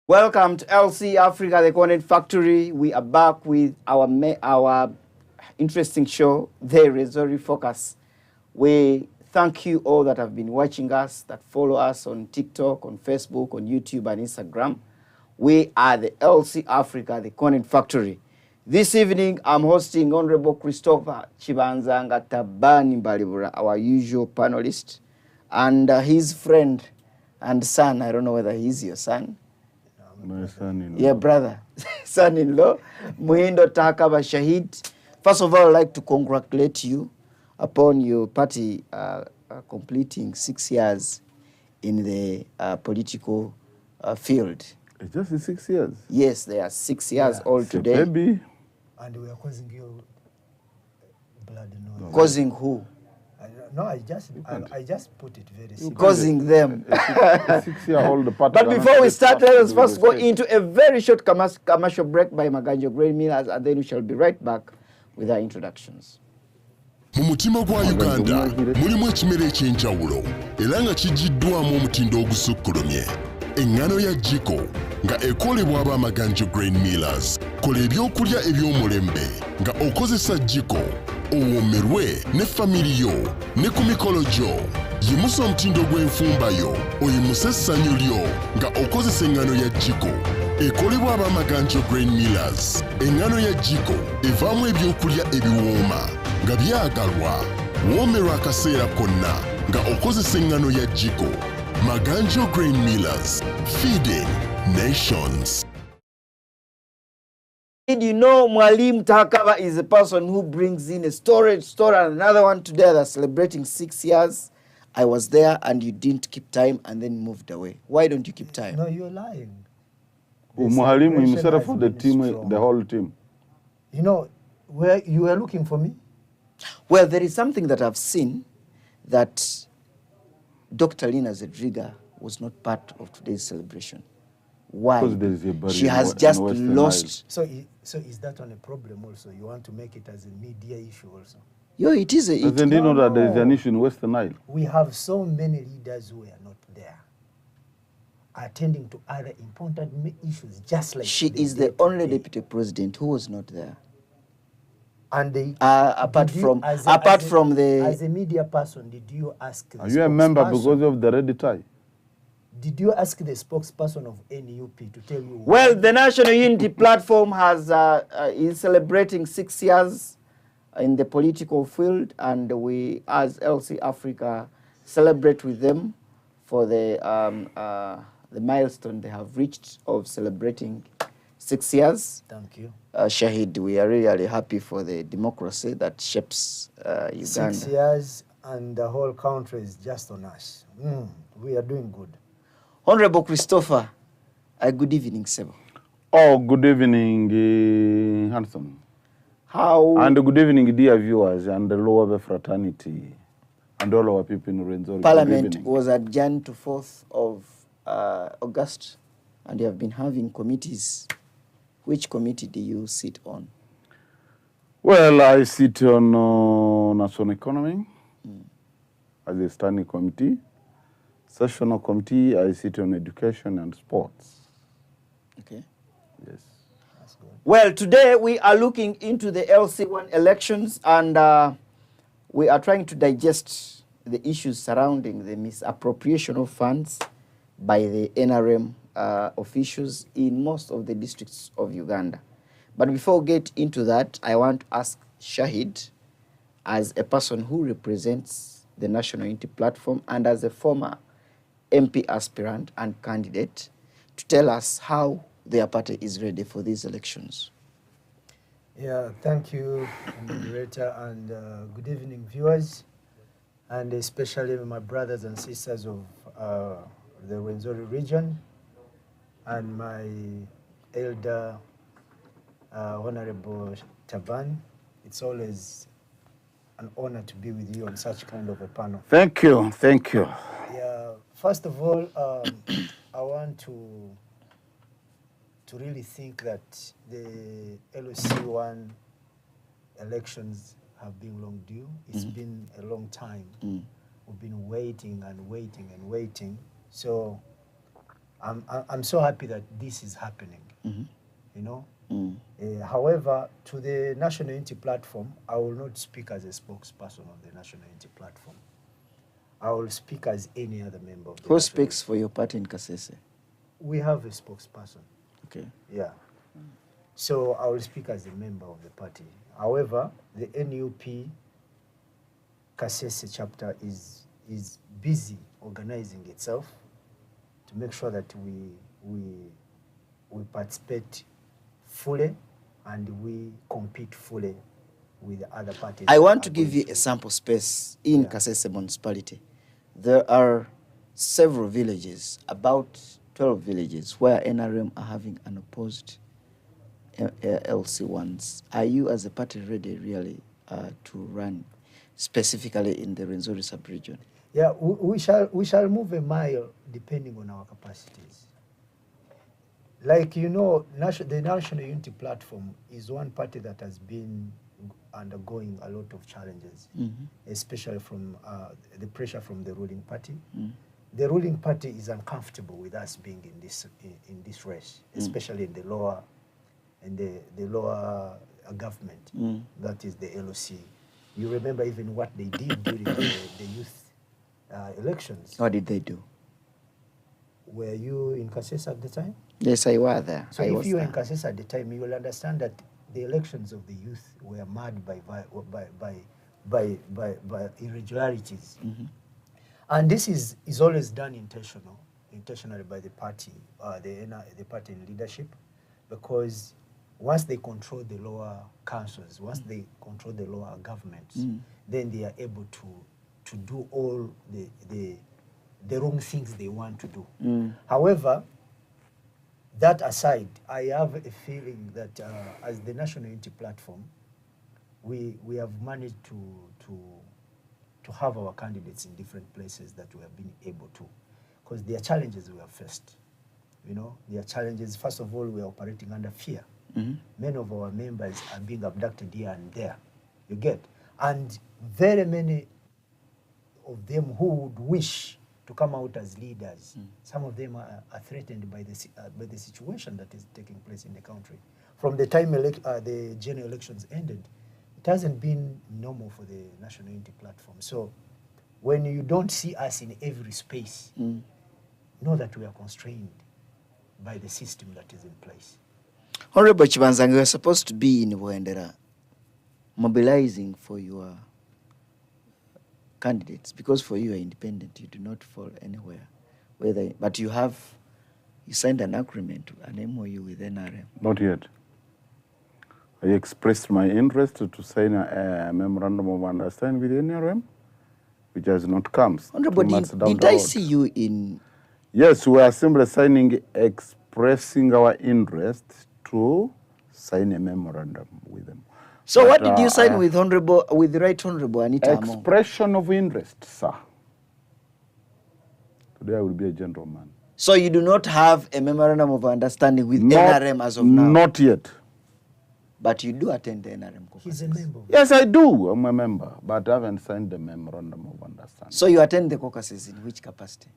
Welcome to LC Africa, the Content Factory. We are back with our interesting show, the RWENZORI Focus. We thank you all that have been watching us, that follow us on TikTok, on Facebook, on YouTube, and Instagram. We are the LC Africa, the Content Factory. This evening, I'm hosting Honorable Christopher Chibanzanga Tabani Balibura, our usual panelist, and his friend and son. I don't know whether he's your son. My son-in-law. Yeah, brother, son-in-law, Muhindo Takaba Shahid. First of all, I'd like to congratulate you upon your party completing 6 years in the political field. It's just 6 years? Yes, they are 6 years old today. Baby. And we are causing you blood. Causing who? No, I just put it very simple. Causing them. A 6-year-old party. But before we start, let us first go into a very short commercial break by Maganjo Grain Millers, and then we shall be right back with our introductions. Mu mutima gwa Uganda mulimu ekimera ekyenjawulo era nga kijiddwamu omutindo ogusukkulumye. Engano ya jiko nga ekolebwa ab'Amaganjo Grain Millers. Kola ebyokulya eby'omulembe nga okozesa jiko owomerwe ne famiri yo ne ku mikolo gyo. Yimusa omutindo gw'enfumba yo oyimuse essanyu lyo nga okozesa engano ya jiko. Ekolebwa ab'Amaganjo Grain Millers. Engano ya jiko evaamu ebyokulya ebiwooma nga byagalwa. Woomerwa akaseera konna nga okozesa engano ya jiko. Maganjo Grain Millers, feeding nations. Did you know Mwalimu Takaba is a person who brings in a storage store and another one today that's celebrating 6 years? I was there and you didn't keep time and then moved away. Why don't you keep time? No, you're lying. Mwalimu himself for the team, the whole team. You know, where you were looking for me? Well, there is something that I've seen that Dr. Lina Zedriga was not part of today's celebration. Why? Because there is a barrier. She has just lost. So is that on a problem also? You want to make it as a media issue also? Yo, it is a... Doesn't he know that there is an issue in Western Nile? We have so many leaders who are not there, attending to other important issues, just like... She is the only deputy president who was not there. And they, apart from the... As a media person, did you ask... Are you a member because of the red tie? Did you ask the spokesperson of NUP to tell you... Well, the National Unity Platform is celebrating 6 years in the political field, and we, as LC Africa, celebrate with them for the milestone they have reached of celebrating 6 years. Thank you. Shahid, we are really happy for the democracy that shapes Uganda. 6 years and the whole country is just on us. We are doing good. Honorable Christopher, good evening, sir. Oh, good evening, Hanson. How? And good evening, dear viewers and the lower fraternity and all our people in RWENZORI. Parliament was adjourned to 4th of August, and you have been having committees. Which committee do you sit on? Well, I sit on National Economy as a standing committee. Sessional committee, I sit on Education and Sports. Okay. Yes. That's good. Well, today we are looking into the LC1 elections, and we are trying to digest the issues surrounding the misappropriation of funds by the NRM officials in most of the districts of Uganda. But before we get into that, I want to ask Shahid, as a person who represents the National Unity Platform and as a former MP aspirant and candidate, to tell us how their party is ready for these elections. Yeah, thank you, moderator, and good evening, viewers, and especially my brothers and sisters of the RWENZORI region, and my elder, Honorable Taban. It's always an honor to be with you on such kind of a panel. Thank you. Thank you. Yeah, first of all, I want to really think that the LOC1 elections have been long due. It's been a long time. We've been waiting and waiting and waiting. So I'm so happy that this is happening. You know. However, to the National Unity Platform, I will not speak as a spokesperson of the National Unity Platform. I will speak as any other member of the Who National speaks for your party in Kasese? We have a spokesperson. Okay. Yeah. So I will speak as a member of the party. However, the NUP Kasese chapter is busy organizing itself to make sure that we participate fully and we compete fully with the other parties. I want to give you a sample space in Kasese municipality. There are several villages, about 12 villages, where NRM are having unopposed LC1s. Are you as a party ready really to run specifically in the RWENZORI sub-region? Yeah, we shall move a mile depending on our capacities. Like, you know, the National Unity Platform is one party that has been undergoing a lot of challenges, especially from the pressure from the ruling party. The ruling party is uncomfortable with us being in this race, especially in the lower government, that is the LOC. You remember even what they did during the youth elections. What did they do? Were you in Kasese at the time? Yes, I was there. So if you were in Kasese at the time, you will understand that the elections of the youth were marred by irregularities. And this is always done intentionally by the party, the party in leadership, because once they control the lower councils, once they control the lower governments, then they are able to do all the wrong things they want to do. However, that aside, I have a feeling that as the National Unity Platform, we have managed to have our candidates in different places that we have been able to, because there are challenges we have faced. You know, there are challenges. First of all, we are operating under fear. Many of our members are being abducted here and there. You get, and very many of them who would wish to come out as leaders. Some of them are threatened by the situation that is taking place in the country. From the time the general elections ended, it hasn't been normal for the National Unity Platform. So when you don't see us in every space, know that we are constrained by the system that is in place. Honorable Chibanzanga, you are supposed to be in Bwendera mobilizing for your candidates, because for you are independent, you do not fall anywhere. But you signed an agreement, an MOU with NRM. Not yet. I expressed my interest to sign a memorandum of understanding with NRM, which has not come. Honorable, did I see you in? Yes, we are simply expressing our interest to sign a memorandum with them. So but what did you sign with the Right Honorable Anita Among? Expression of interest, sir. Today I will be a gentleman. So you do not have a memorandum of understanding with NRM as of now? Not yet. But you do attend the NRM conference? He's a member. Yes, I do. I'm a member, but I haven't signed the memorandum of understanding. So you attend the caucuses in which capacity?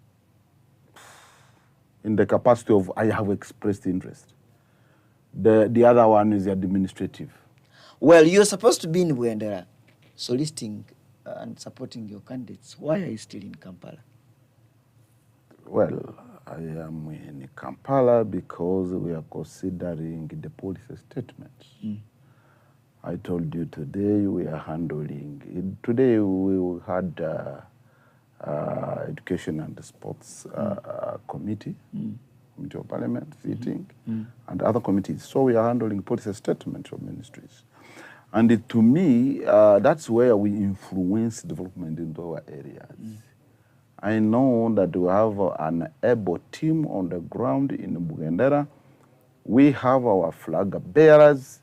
In the capacity of I have expressed interest. The other one is administrative. Well, you're supposed to be in Bwendera soliciting and supporting your candidates. Why are you still in Kampala? Well, I am in Kampala because we are considering the policy statements. I told you today we are handling. Today we had Education and Sports Committee, Committee of Parliament sitting, and other committees. So we are handling policy statements of ministries. And to me, that's where we influence development in our areas. I know that we have an able team on the ground in Bwendera. We have our flag bearers.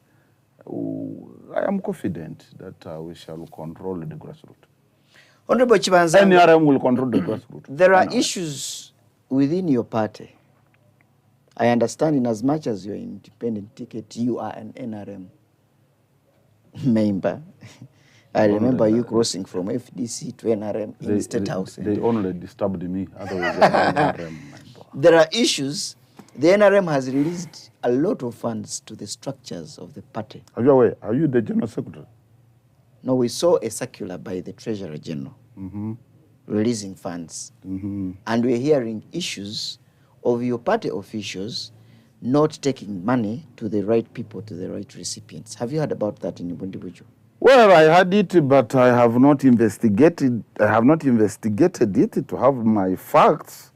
I am confident that we shall control the grassroots. Honorable Chibanzanga, NRM will control the grassroots. There are issues within your party. I understand in as much as you're an independent ticket, you are an NRM member. I remember you crossing from FDC to NRM in the State House. They only disturbed me, otherwise I'm an NRM member. there are issues. The NRM has released a lot of funds to the structures of the party. Are you aware? Are you the General Secretary? No, we saw a circular by the Treasurer General releasing funds. And we're hearing issues of your party officials not taking money to the right people, to the right recipients. Have you heard about that in Bundibujo? Well, I had it, but I have not investigated. I have not investigated it to have my facts.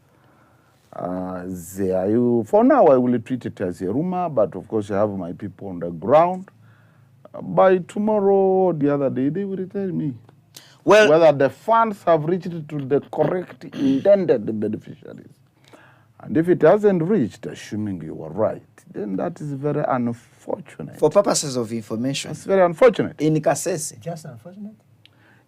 For now, I will treat it as a rumor, but of course, I have my people on the ground. By tomorrow or the other day, they will tell me whether the funds have reached to the correct intended beneficiaries. And if it hasn't reached, assuming you were right, then that is very unfortunate. For purposes of information. It's very unfortunate. In Kasese. Just unfortunate?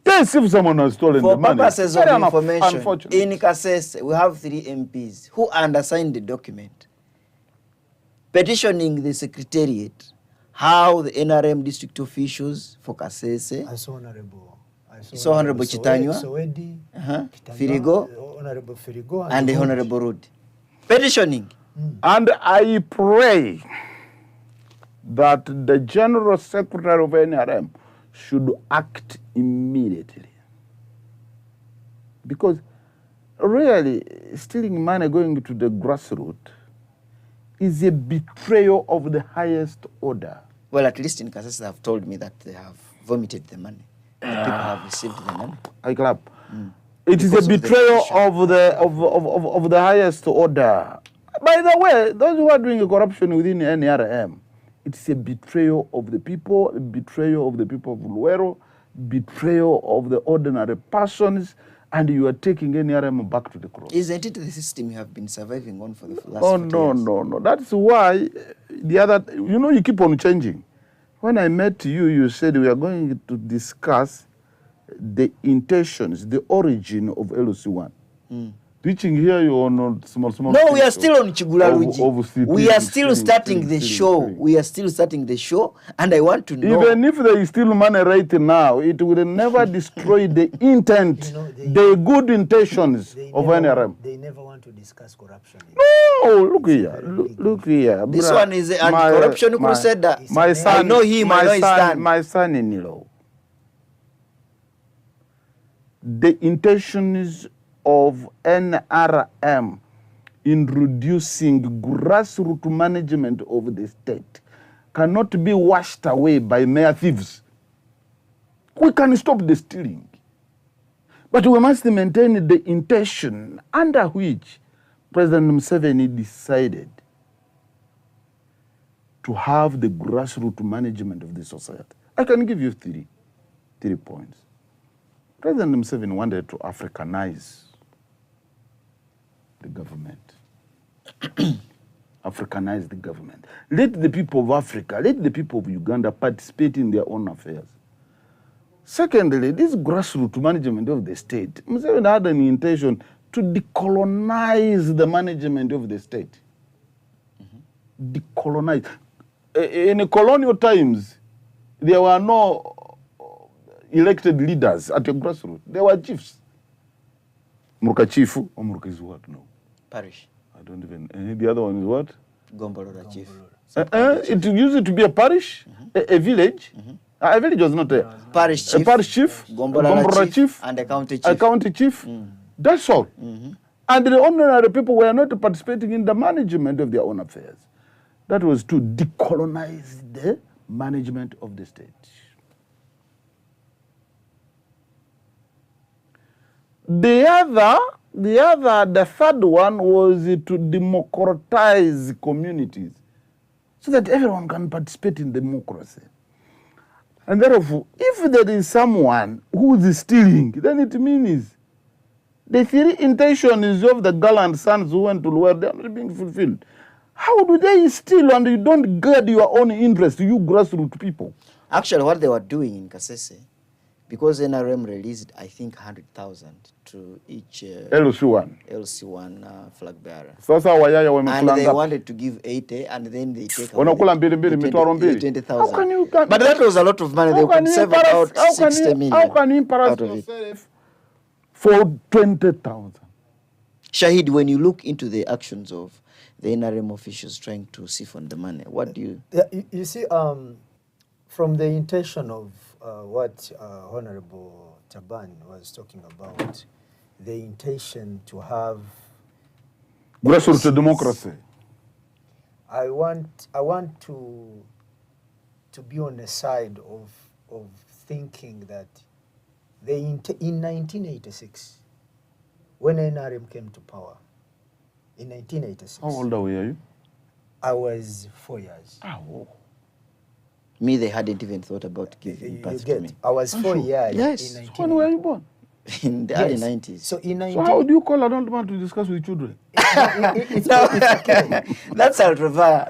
Yes, if someone has stolen the money. For purposes of information, unfortunate. in Kasese, we have 3 MPs who undersigned the document petitioning the Secretariat how the NRM district officials for Kasese, I saw Honorable Chitanywa, Sowedi, Firigo, Honorable Firigo, and the Honorable Rudi. Petitioning. And I pray that the General Secretary of NRM should act immediately. Because really, stealing money going to the grassroots is a betrayal of the highest order. Well, at least in Kasese, they have told me that they have vomited the money. The people have received the money. I clap. It is a betrayal of the highest order. By the way, those who are doing corruption within NRM, it's a betrayal of the people, a betrayal of the people of Luero, betrayal of the ordinary persons, and you are taking NRM back to the cross. Isn't it the system you have been surviving on for the last 40 years? No. That's why you keep on changing. When I met you, you said we are going to discuss the intentions, the origin of LOC1. Teaching here you on small. No, we are still on Chigularuji. We are still starting the show. We are still starting the show, and I want to know. Even if there is still money right now, it will never destroy the intent, the good intentions of NRM. They never want to discuss corruption. No, look here. This one is an anti-corruption crusader. My son, I know him. I know his son. My son-in-law. The intentions of NRM in reducing grassroots management of the state cannot be washed away by mere thieves. We can stop the stealing, but we must maintain the intention under which President Museveni decided to have the grassroots management of the society. I can give you three points. President Museveni wanted to Africanize the government. Africanize the government. Let the people of Africa, let the people of Uganda participate in their own affairs. Secondly, this grassroots management of the state, Museveni had an intention to decolonize the management of the state. Decolonize. In colonial times, there were no elected leaders at the grassroots. There were chiefs. Muruka chifu or Muruka is what? No. Parish. I don't even. The other one is what? Gombolora chief. It used to be a parish, a village. A village was not a parish chief. A parish chief, Gombolora chief, and a county chief. A county chief. That's all. And the ordinary people were not participating in the management of their own affairs. That was to decolonize the management of the state. The third one was to democratize communities so that everyone can participate in democracy. And therefore, if there is someone who is stealing, then it means the three intentions of the gallant sons who went to war, they are not being fulfilled. How do they steal and you don't guard your own interest, you grassroots people? Actually, what they were doing in Kasese, because NRM released, I think, 100,000 to each LC1 flag bearer. And they wanted to give 80, and then they take away 20,000. But that was a lot of money. They could save about 60 million. How can you embarrass yourself for 20,000? Shahid, when you look into the actions of the NRM officials trying to siphon the money, what do you... Yeah, you see, from the intention of what Honorable Taban was talking about, the intention to have grassroots democracy. I want to be on the side of thinking that in 1986, when NRM came to power, in 1986. How old are you? I was 4 years. Oh. Me, they hadn't even thought about giving birth to me. I was 4 years. Yes. In When were you born? In the early 90s. So in 19... So how do you call an old man to discuss with children? it's okay. That's Altrava.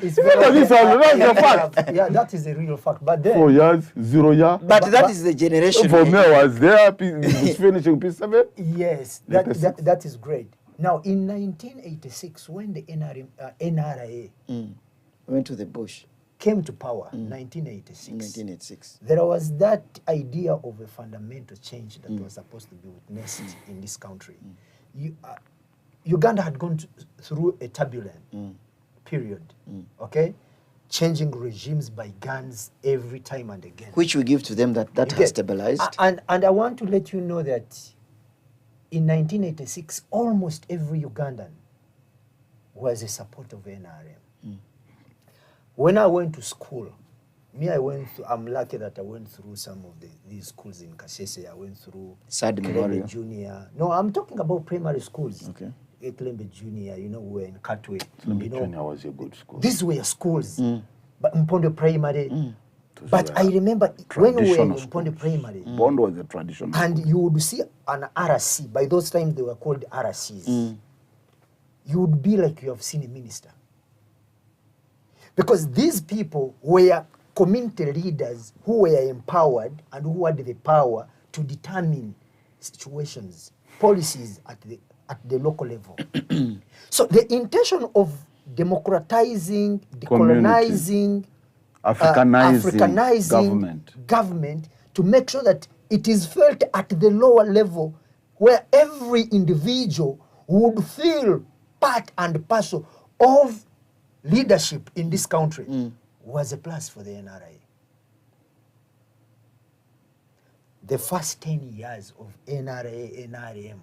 It's very That's the fact. Yeah, that is a real fact. But then 4 years, 0 year. But that is the generation. For me, I was there, finishing P7. yes, that is great. Now, in 1986, when the NRA Went to the bush. came to power, 1986, In 1986. there was that idea of a fundamental change that was supposed to be witnessed in this country. Uganda had gone through a turbulent period, okay? Changing regimes by guns every time and again. Which we give to them that has stabilized. And I want to let you know that in 1986, almost every Ugandan was a supporter of NRM. When I went to school, I'm lucky that I went through some of these schools in Kasese. I went through Sad Memorial. Junior. No, I'm talking about primary schools. Okay. Eklembe Junior, we were in Katwe. Junior was a good school. These were schools. But Mpondo Primary. But I remember when we were in Mpondo Primary. Bond was a traditional And you would see an RC. By those times, they were called RCs. You would be like you have seen a minister. Because these people were community leaders who were empowered and who had the power to determine situations, policies at the local level. So the intention of democratizing, decolonizing, Africanizing government to make sure that it is felt at the lower level where every individual would feel part and parcel of leadership in this country was a plus for the NRA. The first 10 years of NRA, NRM,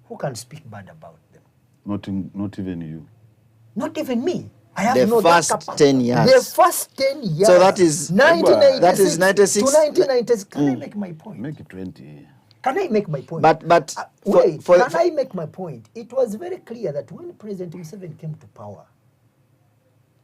who can speak bad about them? Not even you. Not even me. I have The no first that 10 years. The first 10 years. So that is 1986 that is 96 to 1996. Can I make my point? Make it 20. Can I make my point? But wait, can I make my point? It was very clear that when President Museveni came to power,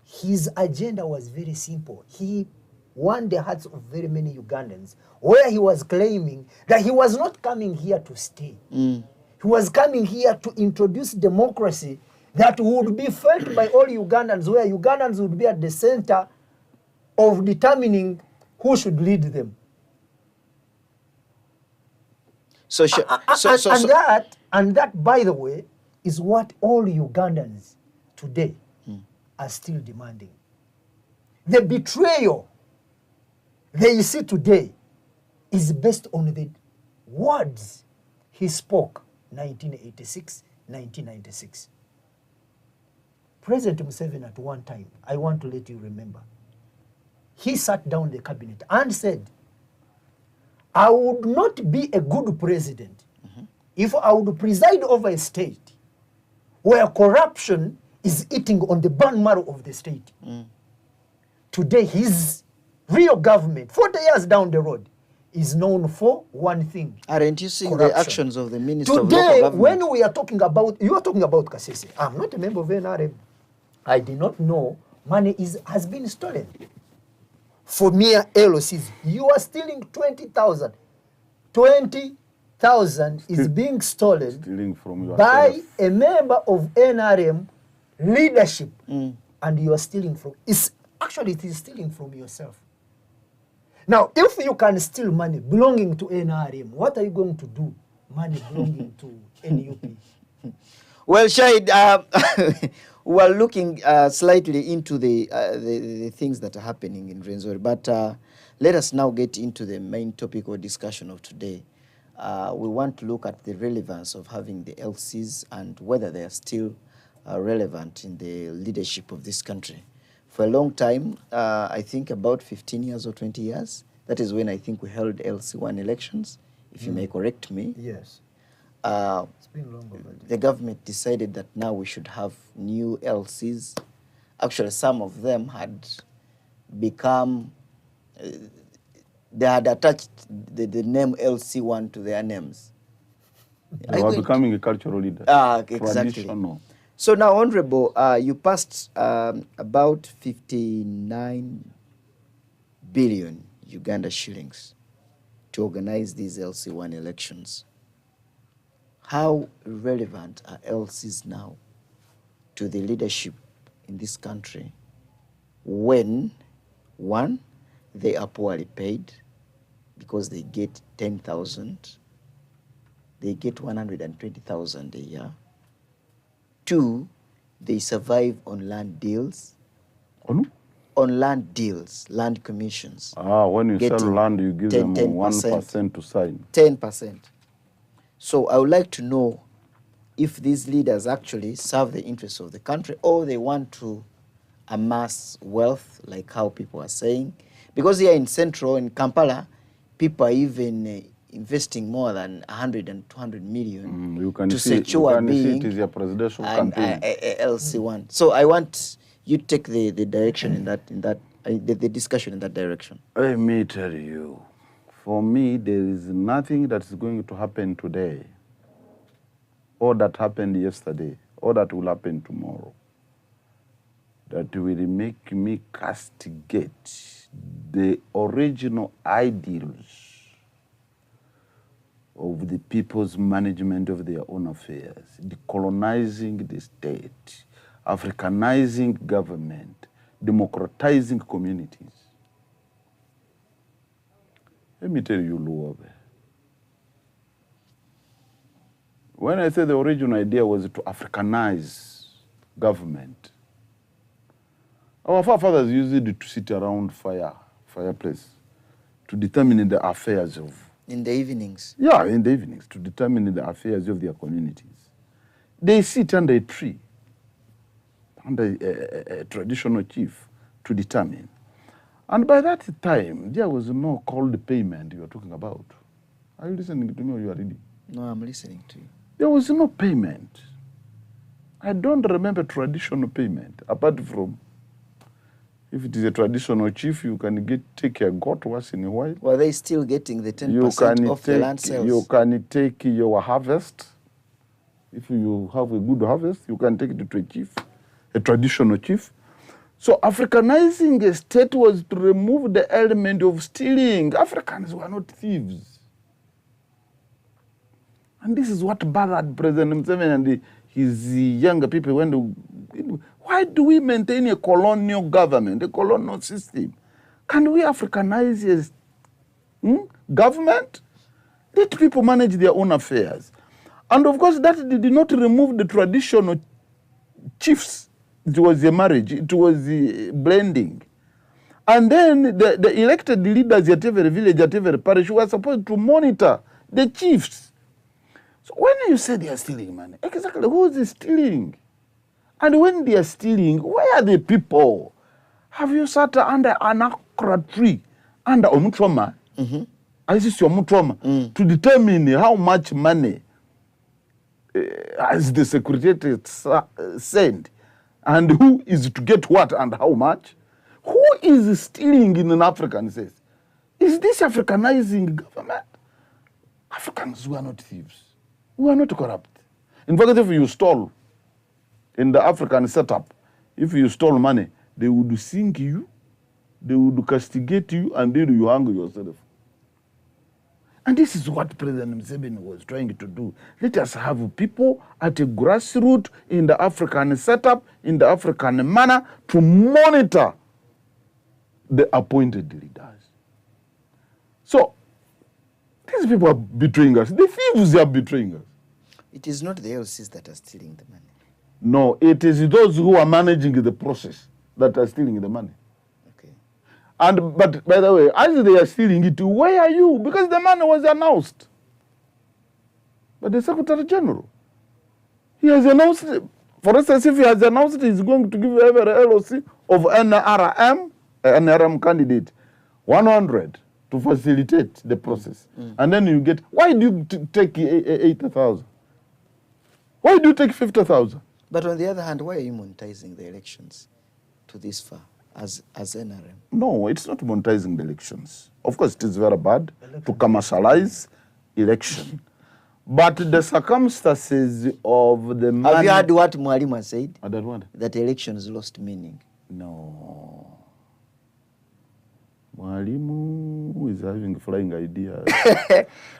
his agenda was very simple. He won the hearts of very many Ugandans, where he was claiming that he was not coming here to stay. He was coming here to introduce democracy that would be felt by all Ugandans, where Ugandans would be at the center of determining who should lead them. And that, by the way, is what all Ugandans today are still demanding. The betrayal they see today is based on the words he spoke 1986, 1996. President Museveni at one time, I want to let you remember, he sat down the cabinet and said, I would not be a good president if I would preside over a state where corruption is eating on the bone marrow of the state. Today, his real government, 40 years down the road, is known for one thing. Aren't you seeing corruption. The actions of the Minister of Local Today, Government? when we are talking about, you are talking about Kasese. I'm not a member of NRM. I did not know money has been stolen. For mere LOCs, you are stealing 20,000. 20,000 is being stolen from by a member of NRM leadership, and you are stealing from. It is stealing from yourself. Now, if you can steal money belonging to NRM, what are you going to do? Money belonging to NUP. Well, Shahid, we are looking slightly into the things that are happening in RWENZORI, but let us now get into the main topic or discussion of today. we want to look at the relevance of having the LCs and whether they are still relevant in the leadership of this country. For a long time, I think about 15 years or 20 years, that is when I think we held LC1 elections, if you may correct me. Yes. It's been long already. The government decided that now we should have new LCs. Actually, some of them had become, they had attached the name LC1 to their names. They were becoming a cultural leader. Exactly. Traditional. So now, Honorable, you passed about 59 billion Uganda shillings to organize these LC1 elections. How relevant are LCs now to the leadership in this country when, one, they are poorly paid because they get 10,000, they get 120,000 a year. Two, they survive on land deals. On land deals, land commissions. When you sell land, you give them 1% to sign. 10%. So I would like to know if these leaders actually serve the interests of the country or they want to amass wealth, like how people are saying. Because here in Central, in Kampala, people are even investing more than 100 and 200 million to secure being it is a presidential an campaign. LC1. So I want you to take the direction in that the discussion in that direction. Let me tell you, for me, there is nothing that is going to happen today, or that happened yesterday, or that will happen tomorrow, that will make me castigate the original ideals of the people's management of their own affairs, decolonizing the state, Africanizing government, democratizing communities. Let me tell you, Luobe. When I say the original idea was to Africanize government, our forefathers used it to sit around fireplace, to determine the affairs of... In the evenings? Yeah, in the evenings, to determine the affairs of their communities. They sit under a tree, under a traditional chief, to determine. And by that time, there was no called payment you are talking about. Are you listening to me or you are reading? No, I'm listening to you. There was no payment. I don't remember traditional payment, apart from, if it is a traditional chief, you can take a goat once in a while. Were they still getting the 10% of the land sales? You can take your harvest. If you have a good harvest, you can take it to a chief, a traditional chief. So Africanizing a state was to remove the element of stealing. Africans were not thieves. And this is what bothered President Museveni and his younger people. Why do we maintain a colonial government, a colonial system? Can we Africanize a government? Let people manage their own affairs. And of course, that did not remove the traditional chiefs. It was a marriage. It was a blending. And then the elected leaders at every village, at every parish, were supposed to monitor the chiefs. So when you say they are stealing money, exactly who is stealing? And when they are stealing, where are the people? Have you sat under an akra tree, under Omutroma, to determine how much money has the secretary sent? And who is to get what and how much? Who is stealing in an African sense? Is this Africanizing government? Africans were not thieves. We are not corrupt. In fact, if you stole in the African setup, if you stole money, they would sink you, they would castigate you, and then you hang yourself. And this is what President Museveni was trying to do. Let us have people at a grassroots in the African setup, in the African manner, to monitor the appointed leaders. So, these people are betraying us. The thieves are betraying us. It is not the LCs that are stealing the money. No, it is those who are managing the process that are stealing the money. But by the way, as they are stealing it, where are you? Because the money was announced. But the Secretary General, he has announced, for instance, if he has announced he's going to give every LOC of NRM candidate 100 to facilitate the process. And then you get, why do you take 80,000? Why do you take 50,000? But on the other hand, why are you monetizing the elections to this far as NRM? No, it's not monetizing the elections. Of course, it is very bad to commercialize election. But the circumstances of the money... Have you heard what Mwalimu has said? What? That elections lost meaning. No. Mwalimu is having flying ideas.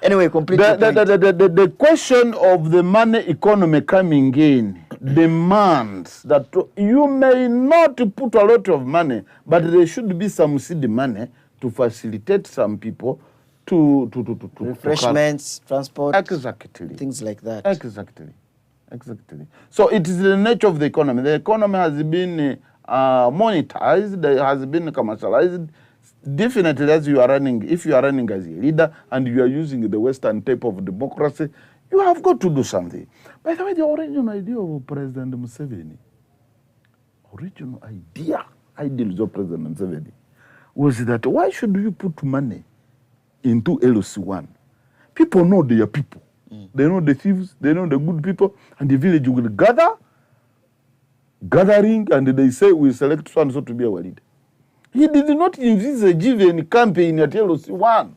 Anyway, complete the point. The question of the money economy coming in demands that you may not put a lot of money, but there should be some seed money to facilitate some people to refreshments, transport, exactly, things like that. Exactly. So it is the nature of the economy. The economy has been monetized, it has been commercialized. Definitely, as you are running, if you are running as a leader and you are using the Western type of democracy, you have got to do something. By the way, the original idea of President Museveni, ideals of President Museveni, was that why should you put money into LOC1? People know they are people. They know the thieves, they know the good people, and the village will gathering, and they say, we select so and so to be our leader. He did not envisage even campaign at LOC1.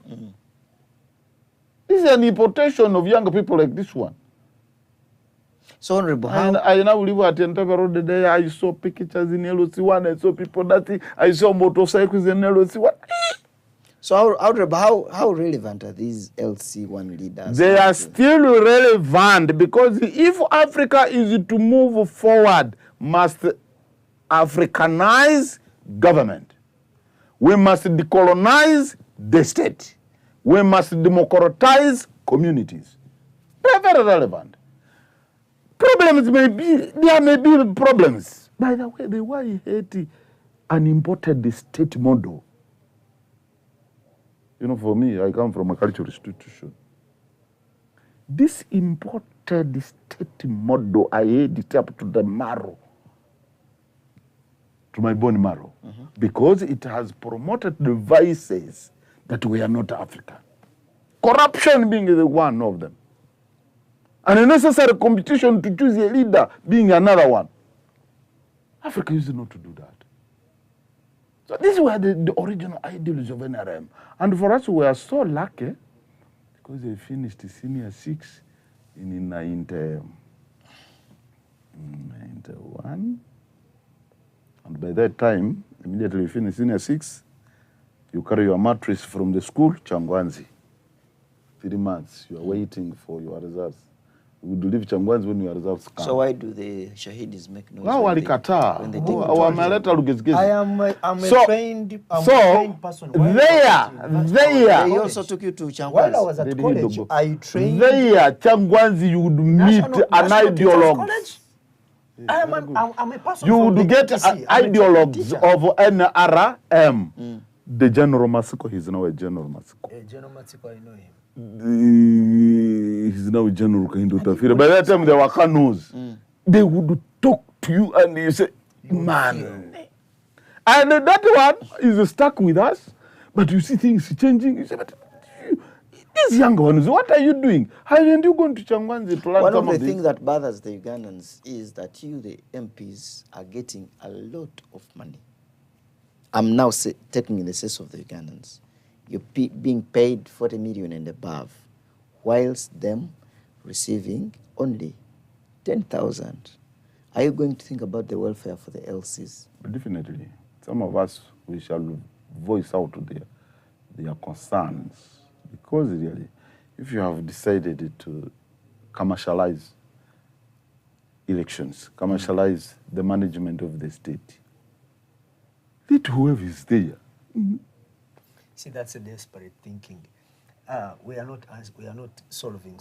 This is an importation of young people like this one. So, Honorable, and I now live at Entebbe Road the day I saw pictures in LOC1, I saw people that I saw motorcycles in LOC1. So, how relevant are these LC1 leaders? They are still relevant because if Africa is to move forward, must Africanize government. We must decolonize the state. We must democratize communities. They're very relevant. Problems may be, there may be problems. By the way, the why hate an imported state model. You know, for me, I come from a cultural institution. This imported state model, I hate it up to the marrow, to my bone marrow, because it has promoted the vices that we are not African. Corruption being the one of them. And a necessary competition to choose a leader being another one. Africa used not to do that. So these were the original ideals of NRM. And for us, we are so lucky because they finished senior 6 in 91. And by that time, immediately you finish senior 6, you carry your matrix from the school, Changwanzi. 3 months, you are waiting for your results. You would leave Changwanzi when your results come. So why do the Shahidis make noise? Now walikataa. Wameleta lugezigezi. I am a trained person. They also took you to Changwanzi. While I was at college, I trained. There, Changwanzi, you would meet an ideologue. I'm a person. You would get ideologues of NRM. The General Masiko, he's now a General Masiko. General Masiko, I know him. He's now a General Kahindo Tafira. By that time, they were Kanos. They would talk to you and you say, man. And that one is stuck with us. But you see things changing. You say, but these young ones, what are you doing? How are you going to Changwanzi to learn One some of of the this? things that bothers the Ugandans is that you, the MPs, are getting a lot of money. I'm now taking in the sense of the Ugandans. You're being paid 40 million and above, whilst them receiving only 10,000. Are you going to think about the welfare for the LCs? Definitely. Some of us, we shall voice out their concerns. Because really, if you have decided to commercialize elections, commercialize the management of the state, let whoever is there. See, that's a desperate thinking. We are not solving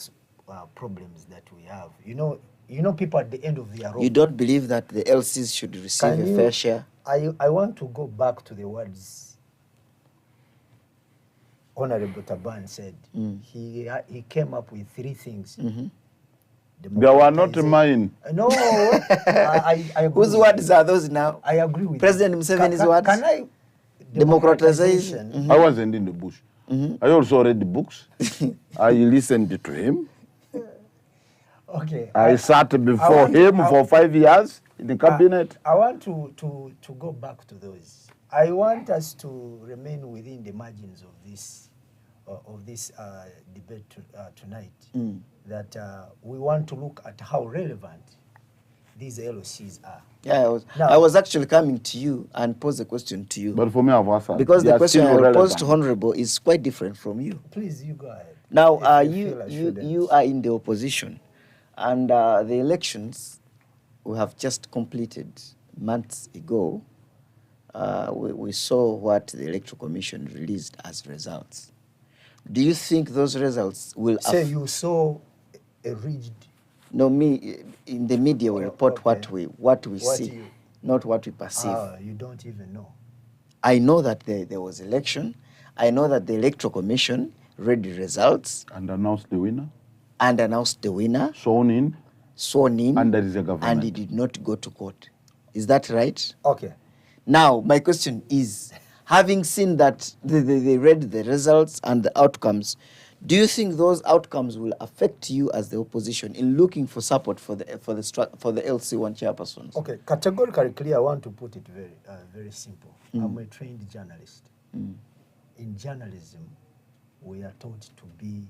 problems that we have. You know, people at the end of their rope. You don't believe that the LCs should receive a fair share? I want to go back to the words Honorable Taban said, he came up with 3 things. They were not mine. No, I agree. Whose words are those now? I agree with President you. Museveni's words? Can I? Democratization. I wasn't in the bush. I also read the books. I listened to him. Okay. I sat before him for 5 years in the cabinet. I want to go back to those. I want us to remain within the margins of this debate tonight. That we want to look at how relevant these LOCs are. Yeah, I was actually coming to you and pose a question to you. But for me, I've answered. Because the question I posed to relevant. Honorable is quite different from you. Please, you go ahead. Now, If you feel I shouldn't. you are in the opposition, and the elections we have just completed months ago. We saw what the Electoral Commission released as results. Do you think those results will... Say you saw a rigged... No, me, in the media we report okay. what we see, not what we perceive. You don't even know. I know that there was election. I know that the Electoral Commission read the results. And announced the winner. And announced the winner. Sworn in. And there is a government. And he did not go to court. Is that right? Okay. Now, my question is, having seen that they read the results and the outcomes, do you think those outcomes will affect you as the opposition in looking for support for the LC1 chairpersons? Okay, categorically clear. I want to put it very simple. I'm a trained journalist. In journalism, we are taught to be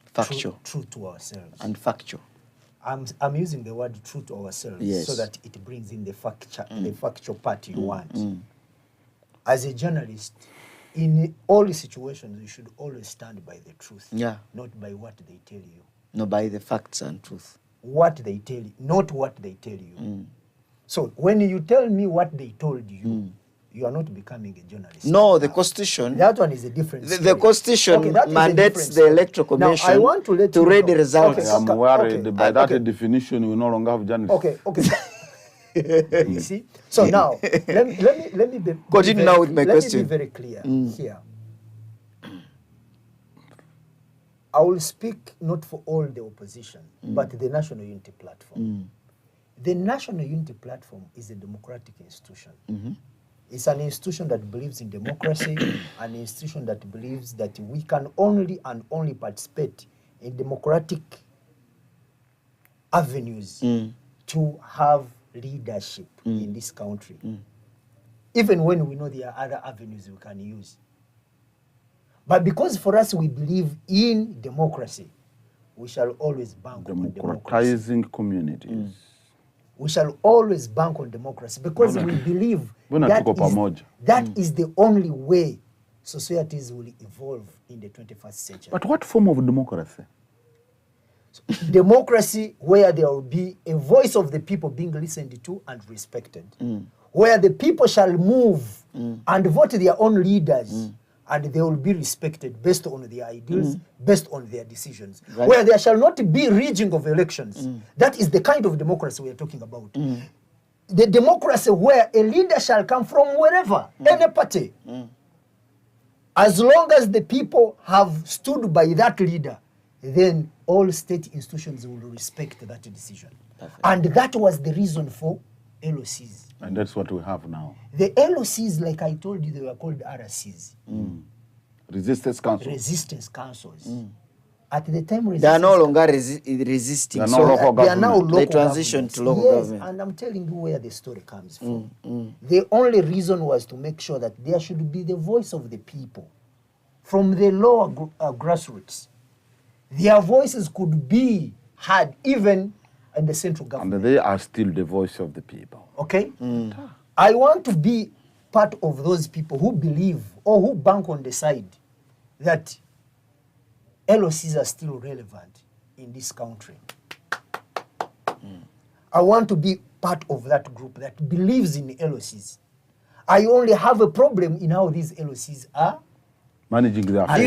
factual, true to ourselves, and factual. I'm using the word true to ourselves so that it brings in the factual part you want. As a journalist, in all situations, you should always stand by the truth, not by what they tell you. No, by the facts and truth. What they tell you, not what they tell you. So when you tell me what they told you, you are not becoming a journalist. No, the Constitution... That one is a different story. The Constitution mandates the Electoral Commission now, I want to let you read know. the results. I'm worried. By that definition, we no longer have journalists. Okay. You see? So now, let me be... Continue now with my question. Let me be very clear here. I will speak not for all the opposition, but the National Unity Platform. The National Unity Platform is a democratic institution. It's an institution that believes in democracy, an institution that believes that we can only participate in democratic avenues to have leadership in this country. Even when we know there are other avenues we can use. But because for us we believe in democracy, we shall always bank on democracy. Democratizing communities. We shall always bank on democracy because we believe that is the only way societies will evolve in the 21st century. But what form of democracy? So, democracy where there will be a voice of the people being listened to and respected. Where the people shall move and vote their own leaders and they will be respected based on their ideals, based on their decisions. Right. Where there shall not be rigging of elections. That is the kind of democracy we are talking about. The democracy where a leader shall come from wherever, any party. As long as the people have stood by that leader, then all state institutions will respect that decision. Perfect. And that was the reason for LOCs. And that's what we have now. The LOCs, like I told you, they were called RCs. Resistance councils. Resistance councils. At the time, they are no longer resisting. They are now local they are now local They transitioned to local government. And I'm telling you where the story comes from. The only reason was to make sure that there should be the voice of the people from the lower grassroots. Their voices could be heard even in the central government. And they are still the voice of the people. Okay? I want to be part of those people who believe or who bank on the side that LOCs are still relevant in this country. I want to be part of that group that believes in LOCs. I only have a problem in how these LOCs are managing their affairs. Do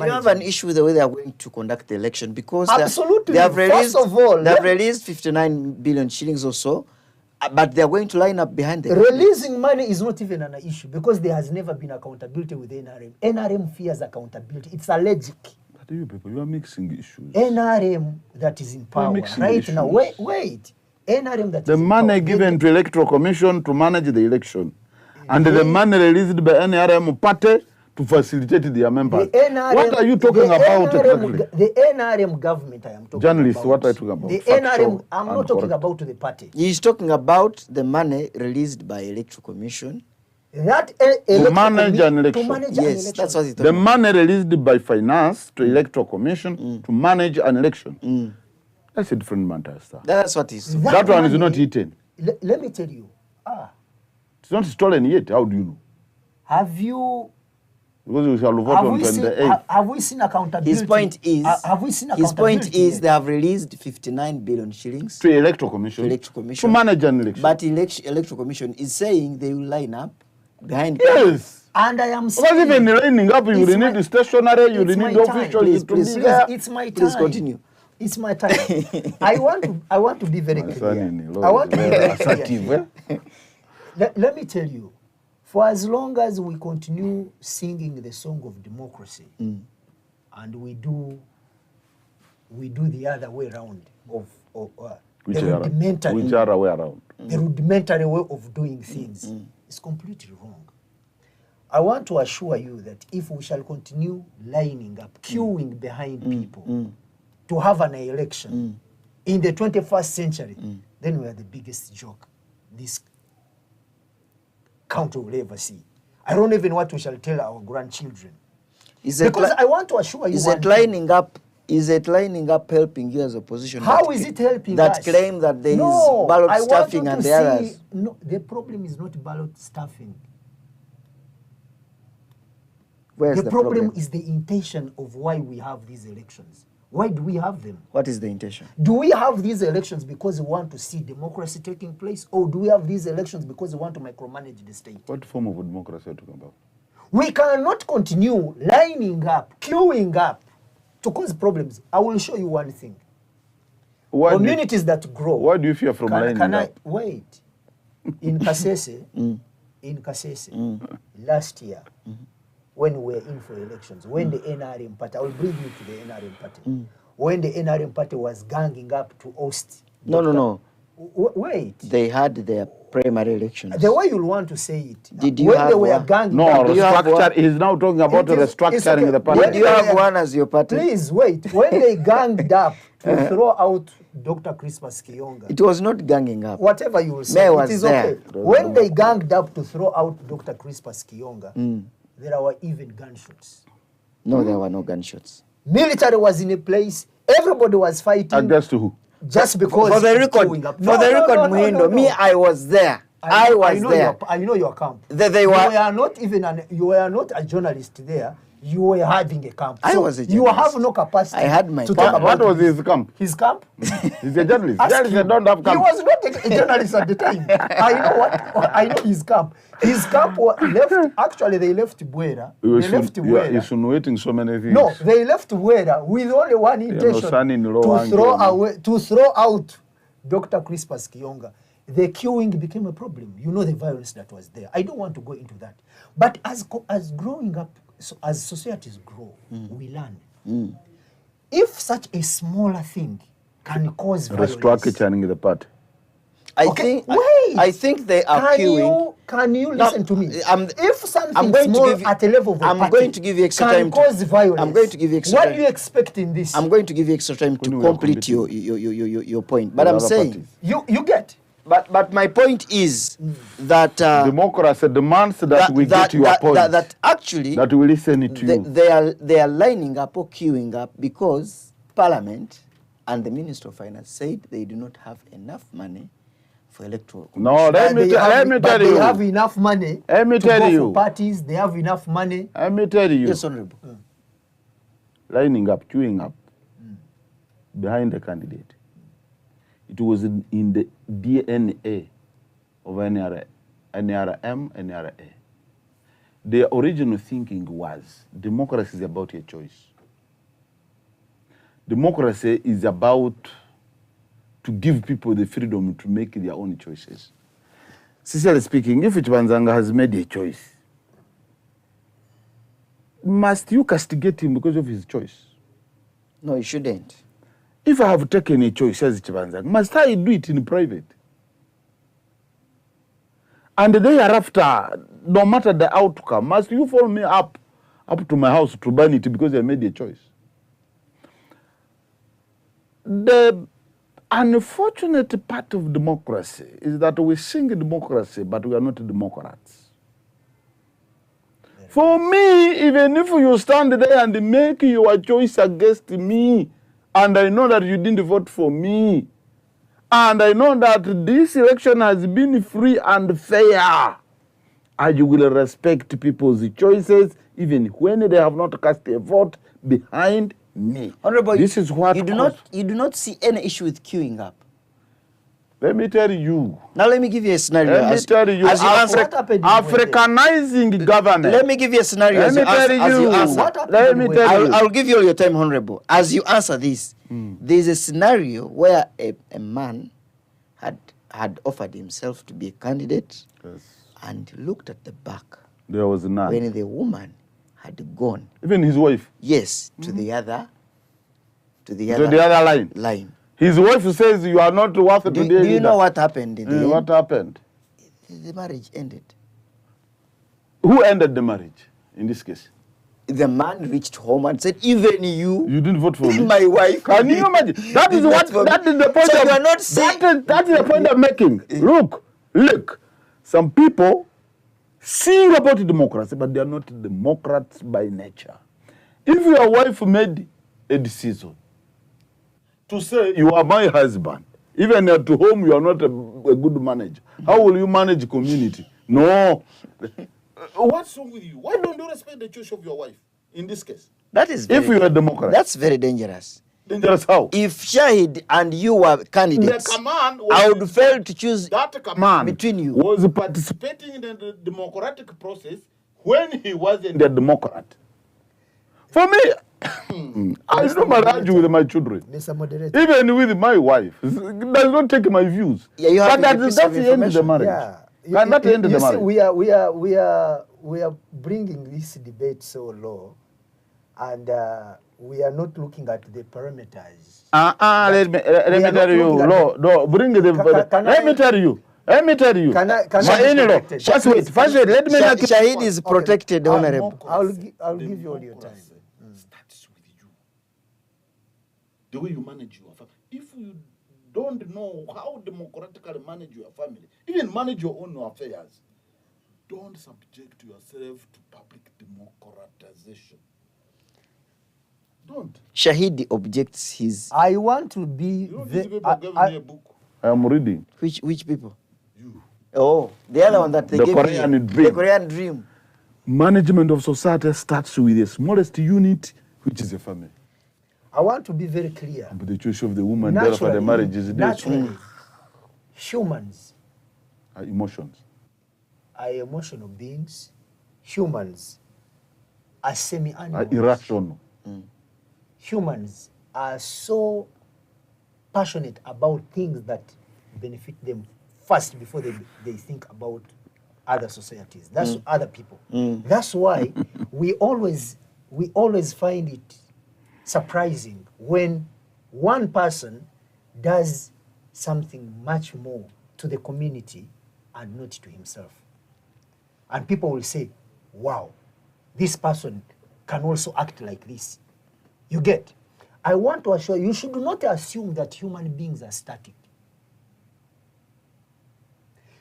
you have an issue with the way they are going to conduct the election? Because absolutely. They have released, first of all, they have released 59 billion shillings or so. But they are going to line up behind the Releasing money is not even an issue because there has never been accountability with NRM. NRM fears accountability. It's allergic. But you people, you are mixing issues. NRM that is in power right issues. now. Wait. NRM that The is in money power. given to Electoral Commission to manage the election, and the money released by NRM party to facilitate their members. The NRM, what are you talking about exactly? The NRM government I am talking Journalists, about. what are you talking about? The Factual NRM, I'm not and talking correct. about the party. He's talking about the money released by Electoral Commission. That To manage an election. To manage an Yes, election. that's what he's The talking about. money released by finance to Electoral Commission to manage an election. That's a different matter, sir. That's what he's That one is money- not eaten. Let me tell you. It's not stolen yet. How do you know? Have you Because we shall vote on 28th. have we seen accountability? His point is, have we seen his point accountability is yet? they have released 59 billion shillings To Electoral Commission. to Electoral Commission. To manage an election. But Electoral Commission is saying they will line up behind. yes. And I am Because saying, even lining up, you It's will my- need stationery, you will it's my need time. officials Please, to please, be there. it's my time. Please continue. It's my time. I want to be very My clear. son-in-law I want to be is very assertive, clear. eh? Let me tell you, for as long as we continue singing the song of democracy, and we do the other way around of Which the are way around. the rudimentary way of doing things, is completely wrong. I want to assure you that if we shall continue lining up, queuing behind people to have an election in the 21st century, then we are the biggest joke this country will ever see. I don't even know what we shall tell our grandchildren. Because I want to assure you Is one it thing. lining up? Is it lining up helping you as opposition? How is it helping that us? claim that there is No, ballot I want stuffing you and to the others? see- No, the problem is not ballot stuffing. Where's The problem is the intention of why we have these elections. Why do we have them? What is the intention? Do we have these elections because we want to see democracy taking place, or do we have these elections because we want to micromanage the state? What form of democracy are you talking about? We cannot continue lining up, queuing up to cause problems. I will show you one thing. Communities that grow. Why do you fear from lining up? Wait. In Kasese, last year, when we were in for elections, when the NRM party, I will bring you to the NRM party, when the NRM party was ganging up to host. No. Wait. They had their primary elections. The way you'll want to say it. Did you when have they were one? ganging No, up. Do you have restructure. one? He's now talking about It is- it's restructuring okay. the party. When Do you have one as your party? Please wait. When they ganged up to throw out Dr. Christmas Kiyonga, It was not ganging up. whatever you will say, Mayor it was is there. okay. When they ganged up to throw out Dr. Christmas Kiyonga, there were even gunshots. No, there were no gunshots. Military was in a place. Everybody was fighting. Against who? Just because For the of record, queuing up. Muhindo, me, I was there. I was there. I know your camp. They were- You were not even you were not a journalist there. You were having a camp. I So was a You journalist. have no capacity. I had my to camp. talk What about was his camp? his camp. He's a journalist. Ask Journalists him. don't have He camp. was not a journalist at the time. I know his camp. His camp left. Actually, they left Bwera. You They left are Bwera. insinuating so many things. No, they left Bwera with only one intention: son-in-law to throw out Dr. Christmas Kiyonga. The queuing became a problem. You know the violence that was there. I don't want to go into that. But as growing up, so as societies grow, we learn. If such a smaller thing can cause violence, Restructuring the party. I think they are queuing. Can you listen to me? If something I'm going to small give you- at a level of a I'm party going to give you extra can time to- cause violence, I'm going to give you extra what time. do you expect in this? I'm going to give you extra time to When we are complete your point. But With I'm other saying, parties. You get. but my point is that Democracy demands that we get to your point. that actually That we listen to you. they are lining up or queuing up because Parliament and the Minister of Finance said they do not have enough money for electoral. No, let me tell They have you. enough money Let me to tell go you. for parties. They have enough money. Let me tell you. Yes, Honorable. Lining up, queuing up behind the candidate. It was in the DNA of NRM, NRA. Their original thinking was democracy is about a choice. Democracy is about to give people the freedom to make their own choices. Sincerely speaking, if Chibanzanga has made a choice, must you castigate him because of his choice? No, you shouldn't. If I have taken a choice as Chibanzanga, must I do it in private? And the day thereafter, no matter the outcome, must you follow me up to my house to burn it because I made a choice? The unfortunate part of democracy is that we sing democracy, but we are not Democrats. For me, even if you stand there and make your choice against me, and I know that you didn't vote for me, and I know that this election has been free and fair, I will respect people's choices even when they have not cast a vote behind me. Honorable, this is what you do not see any issue with queuing up. Let me tell you. Now let me give you a scenario. Let me tell you. Africanizing government. Let me give you a scenario. Let me tell you. Let me tell you. I'll give you all your time, Honorable. As you answer this, there's a scenario where a man had offered himself to be a candidate, Yes. and looked at the back. There was none. When the woman had gone. Even his wife. Yes, to the other line. His wife says you are not worth to be. Do you know what happened in the end? What happened? The marriage ended. Who ended the marriage in this case? The man reached home and said, even you didn't vote for me. My wife. Can you imagine? That is the point. So you are not saying that is the point I'm making. Look. Some people sing about democracy, but they are not democrats by nature. If your wife made a decision to say you are my husband, even at home you are not a good manager, how will you manage community? No. What's wrong with you? Why don't you respect the choice of your wife in this case? That is if you are a Democrat. That's very dangerous. Dangerous how? If Shahid and you were candidates, the command I would fail to choose that command between you. Was participating in the democratic process when he wasn't a Democrat. For me, I do not argue with my children. Mr. Moderator. Even with my wife. Does not take my views. Yeah, you have but that's the end of the marriage. Yeah. Not end of the marriage. We are bringing this debate so low, and we are not looking at the parameters. Let me tell you. No, bring the. Let me tell you. Let me tell you. First wait. Let me. Shahid is protected, Honorable. I'll give you all your time. Starts with you. The way you manage your family. If you don't know how democratically manage your family, even manage your own affairs, don't subject yourself to public democratization. Don't. Shahid objects his. I want to be. You know, these people gave me a book. I am reading. Which people? You. Oh, the other one that they gave Korean me. Dream. The Korean Dream. Management of society starts with the smallest unit, which is the family. I want to be very clear. But the choice of the woman, therefore the marriage is naturally, humans are emotions. Are emotional beings. Humans are semi-animals. Are irrational. Humans are so passionate about things that benefit them first before they think about other societies. That's other people. That's why we always find it surprising when one person does something much more to the community and not to himself. And people will say, wow, this person can also act like this. You get? I want to assure you, you should not assume that human beings are static.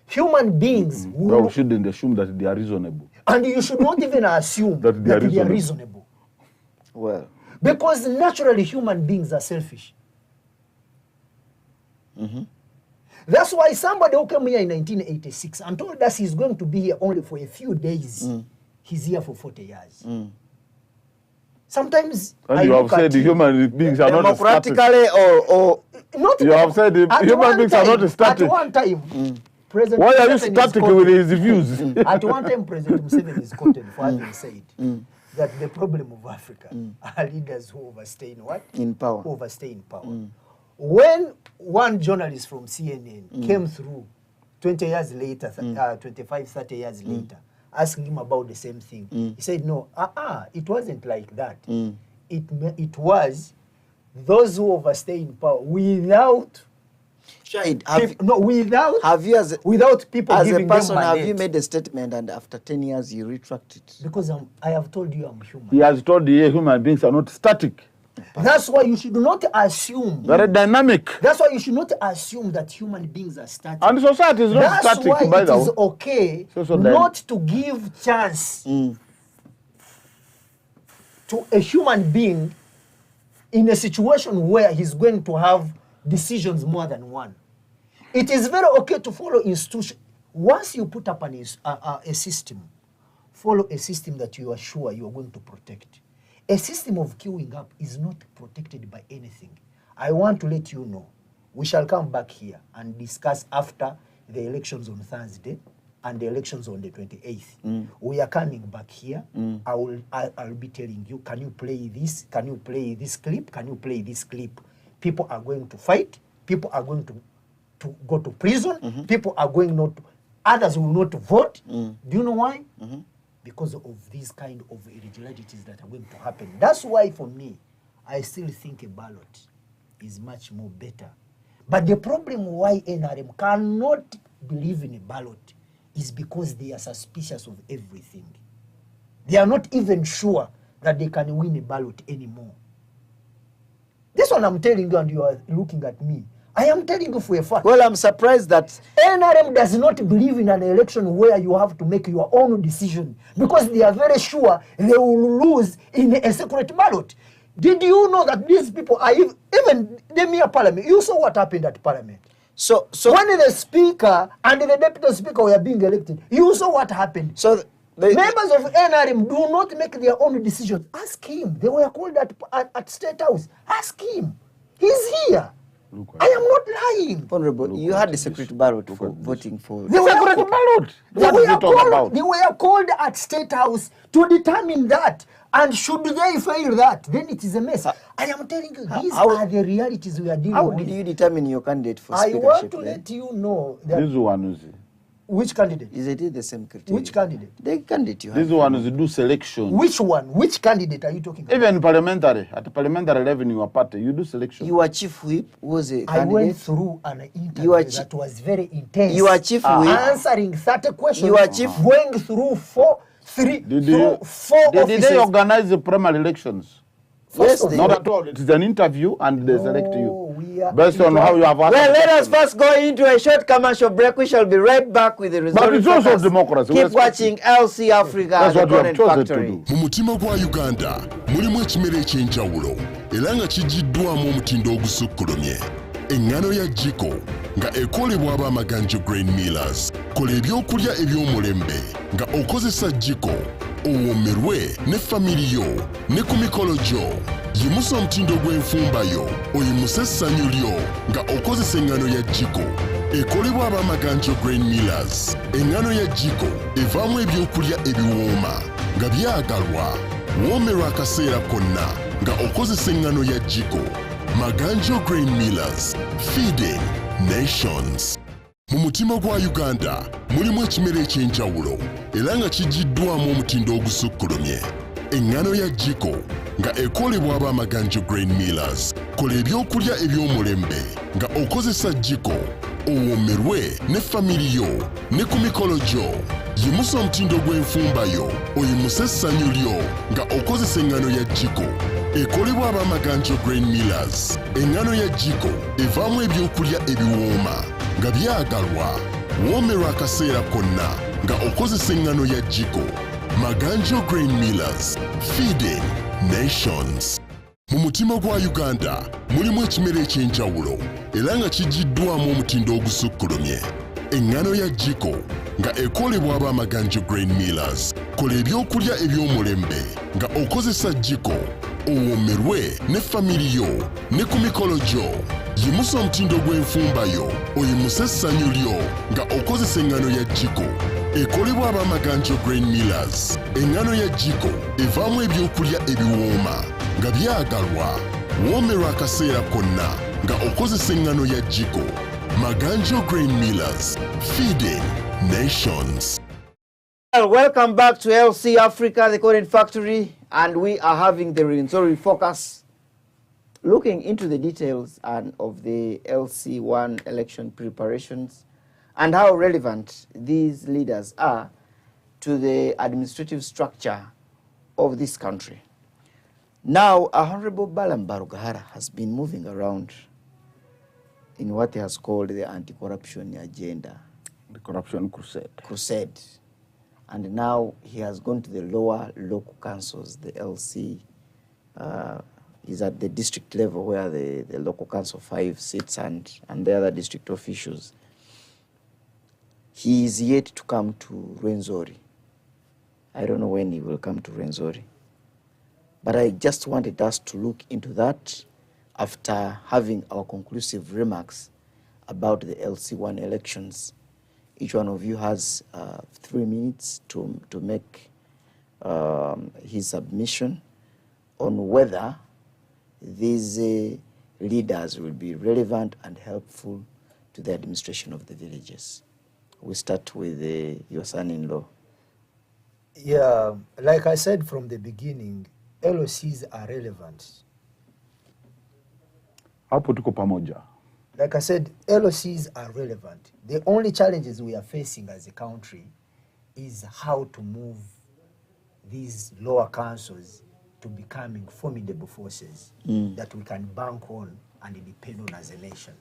Human beings You shouldn't assume that they are reasonable. And you should not even assume that they are reasonable. Well. Because naturally human beings are selfish. That's why somebody who came here in 1986 and told us he's going to be here only for a few days, he's here for 40 years. Sometimes and you have said the human beings are not static. or not you have said the human beings are not static. At one time, President why are you Museveni static with his views? At one time, President Museveni is quoted for having said that the problem of Africa are leaders who overstay in what? In power. Who overstay in power. when one journalist from CNN came through 20 years later, 25, 30 years later, asking him about the same thing, he said, no, it wasn't like that. It was those who overstay in power without without people as giving a person, them mandate. have you made a statement and after 10 years you retract it? Because I have told you I'm human. He has told you human beings are not static. That's why you should not assume. Very dynamic. That's why you should not assume that human beings are static. And society is not static, by the way. That's why it is okay not to give chance to a human being in a situation where he's going to have decisions more than one. It is very okay to follow institution. Once you put up a system, follow a system that you are sure you are going to protect. A system of queuing up is not protected by anything. I want to let you know, we shall come back here and discuss after the elections on Thursday and the elections on the 28th. We are coming back here. I'll be telling you, can you play this? Can you play this clip? Can you play this clip? People are going to fight. People are going to go to prison. People are going not to, others will not vote. Do you know why? Because of these kind of irregularities that are going to happen. That's why for me, I still think a ballot is much more better. But the problem why NRM cannot believe in a ballot is because they are suspicious of everything. They are not even sure that they can win a ballot anymore. This one I'm telling you and you are looking at me. I am telling you for a fact. Well, I'm surprised that NRM does not believe in an election where you have to make your own decision because they are very sure they will lose in a secret ballot. Did you know that these people are even the mere parliament? You saw what happened at parliament. So when the speaker and the deputy speaker were being elected, you saw what happened. So members of NRM do not make their own decisions. Ask him. They were called at State House. Ask him. He's here. I am not lying. Honorable, you had a secret ballot for voting for... They were called at State House to determine that. And should they fail that, then it is a mess. I am telling you, these are the realities we are dealing with. How did you determine your candidate for speakership? I want to then? let you know that... This one is... Which candidate? Is it the same criteria? Which candidate? The candidate you have. This one is do selection. Which one? Which candidate are you talking about? Even parliamentary. At the parliamentary level in your party, you do selection. Your chief whip was a candidate. I went through an interview that was very intense. Your chief whip. Answering 30 questions. Your chief... Going through four Did offices. they organize the primary elections? Yes, not at all. It is an interview and they select you. Based on how you have asked. Well, let us first go into a short commercial break. We shall be right back with the results. But it's also democracy. Keep watching LC Africa. That's what we have chosen to do. Mu mutima gwa Uganda mulimu ekimere ekyenjawulo era nga kijiddwamu omutindo ogusukkulumye. Engano ya jiko nga ekolebwa ab'amaganjo grain millers. Kola ebyokulya eby'omulembe nga okozesa jiko owomerwe ne famiri yo ne ku mikolo gyo. Yimusa omutindo gw'enfumba yo oyimuse essanyu lyo nga okozesa engano ya jiko ekolebwa ab'amaganjo grain millers. Engano ya jiko evaamu ebyokulya ebiwooma nga byagalwa woomerwa akaseera konna nga okozesa engano ya jiko. Maganjo grain millers, feeding nations. Mu mutima gwa Uganda mulimu ekimere ekyenjawulo era nga kijiddwamu omutindo ogusukkulumye. Engano ya jiko nga ekolebwa ab'amaganjo grain millers. Kola ebyokulya eby'omulembe nga okozesa jiko owomerwe ne famiri yo ne ku mikolo gyo. Yimusa omutindo gw'enfumba yo oyimuse essanyu lyo nga okozesa engano ya jiko ekolebwa ab'amaganjo grain millers. Engano ya jiko evaamu ebyokulya ebiwooma nga byagalwa woomerwa akaseera konna nga okozesa engano ya jiko. Maganjo grain millers, feeding nations. Mu mutima gwa Uganda mulimu ekimere ekyenjawulo era nga kijiddwamu omutindo ogusukkulumye. Engano ya jiko nga ekolebwa ab'amaganjo grain millers. Kola ebyokulya eby'omulembe nga okozesa jiko owomerwe ne famiri yo ne ku mikolo gyo. Yimusa omutindo gw'enfumba yo oyimuse essanyu lyo nga okozesa engano ya jiko ekolebwa ab'amaganjo grain millers. Engano ya jiko evaamu ebyokulya ebiwooma nga byagalwa woomerwa akaseera konna nga okozesa engano ya jiko. Maganjo Grain Millers, feeding nations. Well, welcome back to LC Africa, the Coding Factory, and we are having the RWENZORI focus, looking into the details of the LC1 election preparations and how relevant these leaders are to the administrative structure of this country. Now, Honorable Balamba Rugahara has been moving around in what he has called the anti-corruption agenda. The corruption crusade. And now he has gone to the lower local councils, the LC is at the district level where the local council 5 sits and the other district officials. He is yet to come to RWENZORI. I don't know when he will come to RWENZORI. But I just wanted us to look into that after having our conclusive remarks about the LC1 elections. Each one of you has 3 minutes to make his submission on whether these leaders will be relevant and helpful to the administration of the villages. We start with your son-in-law. Yeah, like I said from the beginning, LOCs are relevant. Hapo tuko pamoja. Like I said, LOCs are relevant. The only challenges we are facing as a country is how to move these lower councils to becoming formidable forces that we can bank on and depend on as a nation.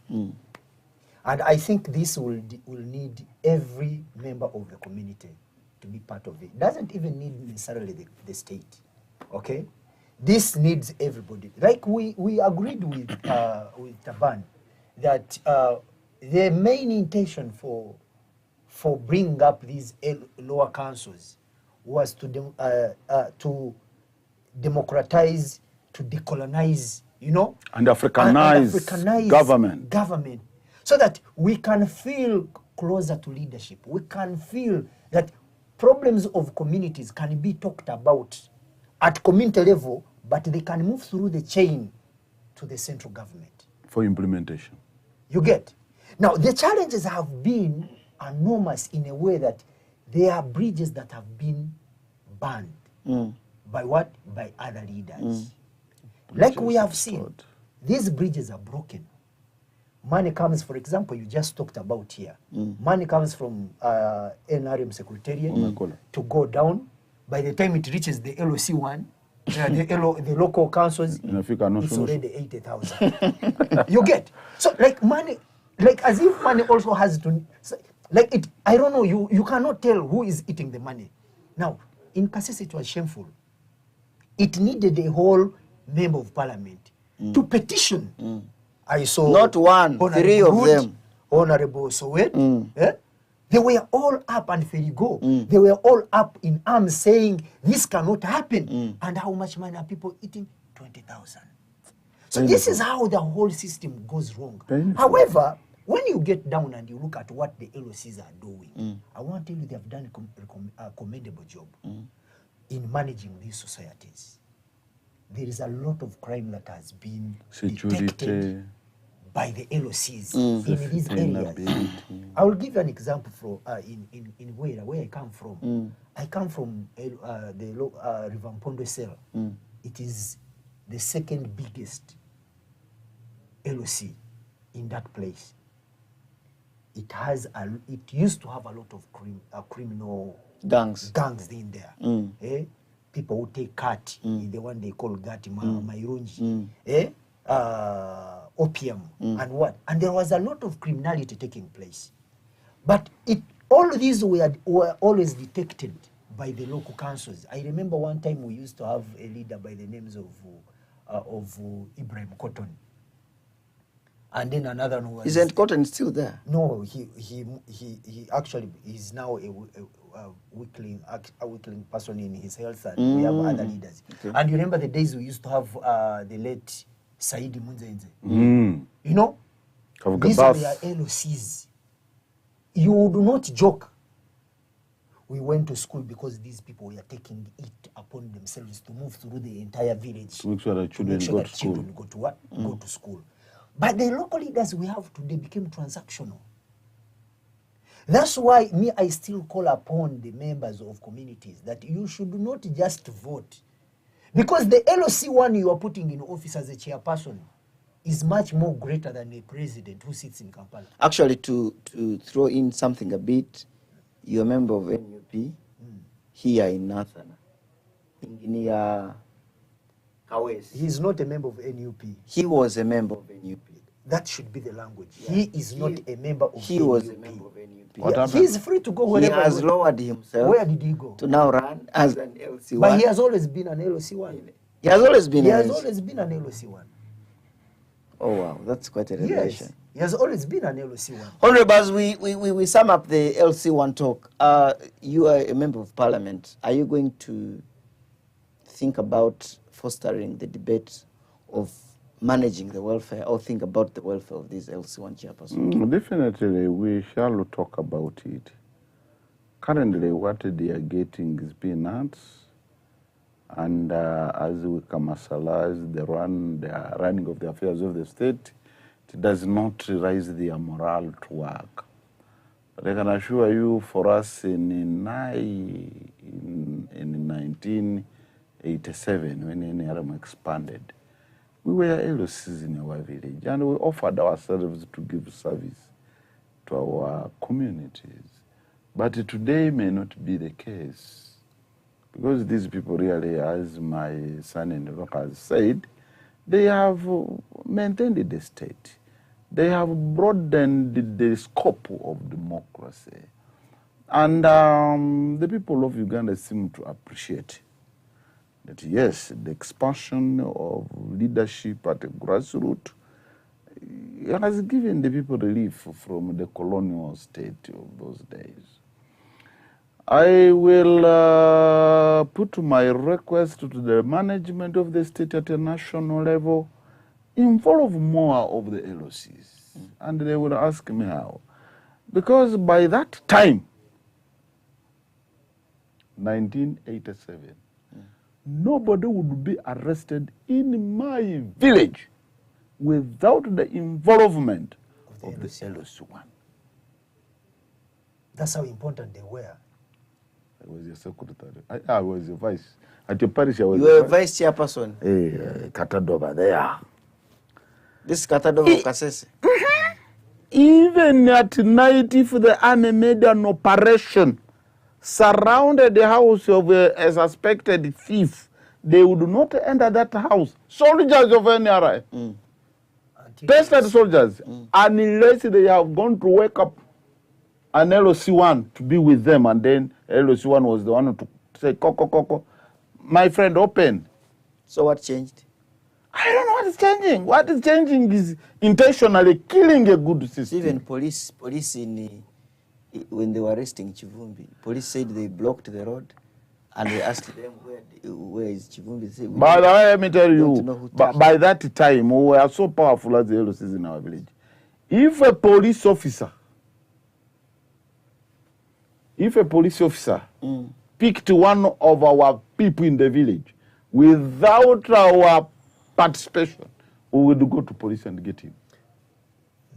And I think this will need every member of the community to be part of it. Doesn't even need necessarily the state, okay? This needs everybody. Like we agreed with Taban that the main intention for bringing up these lower councils was to democratize, to decolonize, you know, and Africanize government, so that we can feel closer to leadership. We can feel that problems of communities can be talked about at community level, but they can move through the chain to the central government for implementation. You get? Now, the challenges have been enormous in a way that there are bridges that have been burned. By what? By other leaders. Like we have seen, these bridges are broken. Money comes, for example, you just talked about here. Money comes from NRM Secretariat to go down. By the time it reaches the LOC1, the local councils, it's already 80,000. You get? So like money, like as if money also has to, like it, I don't know, you cannot tell who is eating the money. Now, in Kasese it was shameful. It needed a whole member of parliament to petition. I saw not one, 3 of them. Honorable Sowet. They were all up and Ferigo. They were all up in arms saying this cannot happen. And how much money are people eating? 20,000. So this is how the whole system goes wrong. However, when you get down and you look at what the LOCs are doing, I want to tell you they have done a commendable job in managing these societies. There is a lot of crime that has been detected by the LOCs in these areas. I will give you an example from in where I come from. I come from the Rivampondo cell. It is the second biggest LOC in that place. It used to have a lot of criminal gangs in there. People who take cat, the one they call Gati Mairunji, opium and what. And there was a lot of criminality taking place. But all these were always detected by the local councils. I remember one time we used to have a leader by the names of Ibrahim Cotton. And then another one was... Isn't Cotton still there? No, he actually is now a weakling person in his health, and we have other leaders. Okay. And you remember the days we used to have the late Saidi Munzenze. You know, these are their LOCs. You would not joke. We went to school because these people were taking it upon themselves to move through the entire village to make sure that children go to school. Go to what? Go to school. But the local leaders we have today became transactional. That's why I still call upon the members of communities that you should not just vote. Because the LOC1 you are putting in office as a chairperson is much more greater than the president who sits in Kampala. Actually, to throw in something a bit, you're a member of NUP here in Northern. Engineer Kawesi. He is not a member of NUP. He was a member of NUP. That should be the language. Yeah. He is not a member of NUP. He was a member of NUP. Yeah, he is free to go wherever. He has lowered himself. Where did he go? To now run as an LC1. But he has always been an LOC1. He has always been. He has always been an LOC1. Oh wow, that's quite a revelation. Yes, he has always been an LOC1. Honorable, as we sum up the LC1 talk, you are a member of parliament. Are you going to think about fostering the debate of managing the welfare, or think about the welfare of these LC1 chairpersons? Definitely, we shall talk about it. Currently, what they are getting is peanuts. And as we commercialize the running of the affairs of the state, it does not raise their morale to work. But I can assure you, for us in 1987, when NRM expanded, we were LOCs in our village, and we offered ourselves to give service to our communities. But today may not be the case. Because these people really, as my son-in-law has said, they have maintained the state. They have broadened the scope of democracy. And the people of Uganda seem to appreciate that, yes, the expansion of leadership at the grassroots has given the people relief from the colonial state of those days. I will put my request to the management of the state at a national level, involve more of the LOCs, and they will ask me how. Because by that time, 1987, nobody would be arrested in my village without the involvement of the LOC1. That's how important they were. I was your secretary. I was your vice. At your parish, I was. You were a vice chairperson. Hey, Katadova there. This Katadova Kasese. Even at night, if the army made an operation, surrounded the house of a suspected thief, they would not enter that house. Soldiers of NRI, tested soldiers, unless they have gone to wake up an LOC1 to be with them, and then LOC1 was the one to say, Koko, my friend, open. So what changed? I don't know what is changing. What is changing is intentionally killing a good system. Even police when they were arresting Chivumbi, police said they blocked the road, and they asked them where is Chivumbi. They said, but let me tell you, by that time, we were so powerful as the LOCs in our village. If a police officer picked one of our people in the village without our participation, we would go to police and get him.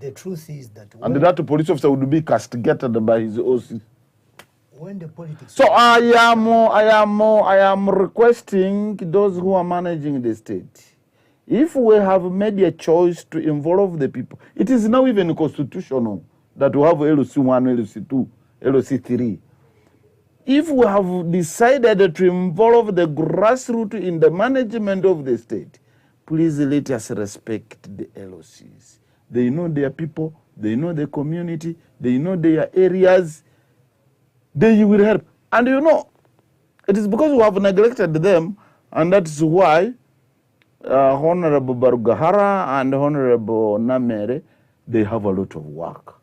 The truth is that and that police officer would be castigated by his OC. When the politics. So I am requesting those who are managing the state, if we have made a choice to involve the people, it is now even constitutional that we have LOC1, LOC2, LOC3. If we have decided to involve the grassroots in the management of the state, please let us respect the LOCs. They know their people, they know the community, they know their areas. They will help. And you know, it is because we have neglected them, and that is why Honorable Barugahara and Honorable Namere, they have a lot of work.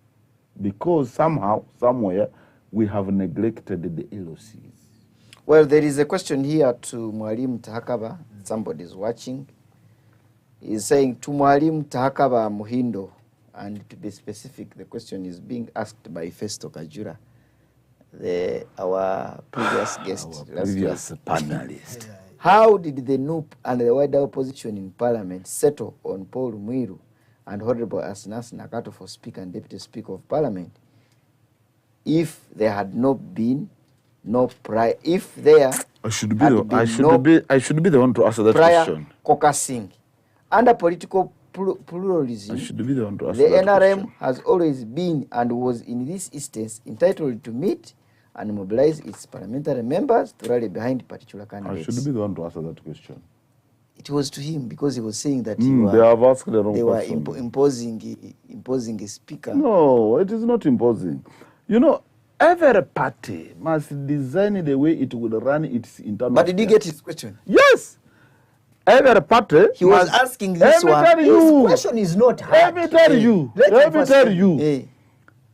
Because somehow, somewhere, we have neglected the LOCs. Well, there is a question here to Mwalimu Tahakaba. Somebody is watching. He's saying to Mwalimu Tahakaba Muhindo, and to be specific, the question is being asked by Festo Kajura, our previous guest. Our previous panelist. How did the NUP and the wider opposition in parliament settle on Paul Mwiru and Honorable Asnas Nakato for Speaker and Deputy Speaker of Parliament, if there had not been no prior, if there I should be the one to answer that prior question. caucusing under political pluralism, I should be the one to the answer that NRM question. has always been and was in this instance entitled to meet and mobilize its parliamentary members to rally behind particular I candidates. should be the one to answer that question. It was to him because he was saying that They have asked the wrong they were question. imposing a speaker. No, it is not imposing. You know, every party must design the way it will run its internal. But did you affairs. get his question? Yes. Every party. He was must- asking this one. Tell His you. question is not hard. Let me tell you. Let him Let me first tell tell you. Eh,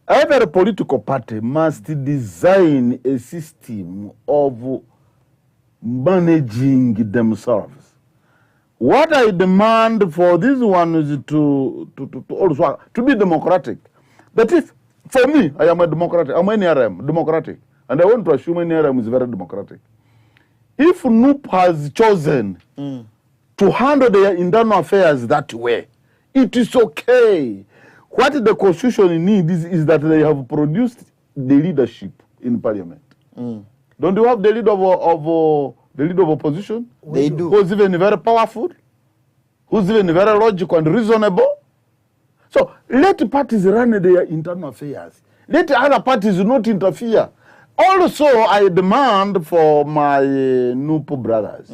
Every political party must design a system of managing themselves. What I demand for this one is to also to be democratic. But if, for me, I am a democratic, I'm an NRM, democratic, and I want to assume NRM is very democratic. If NUP has chosen to handle their internal affairs that way, it is okay. What the constitution needs is that they have produced the leadership in parliament. Don't you have the leader of opposition? They do. Who's even very powerful, who's even very logical and reasonable. So let parties run their internal affairs. Let other parties not interfere. Also, I demand for my NUP brothers,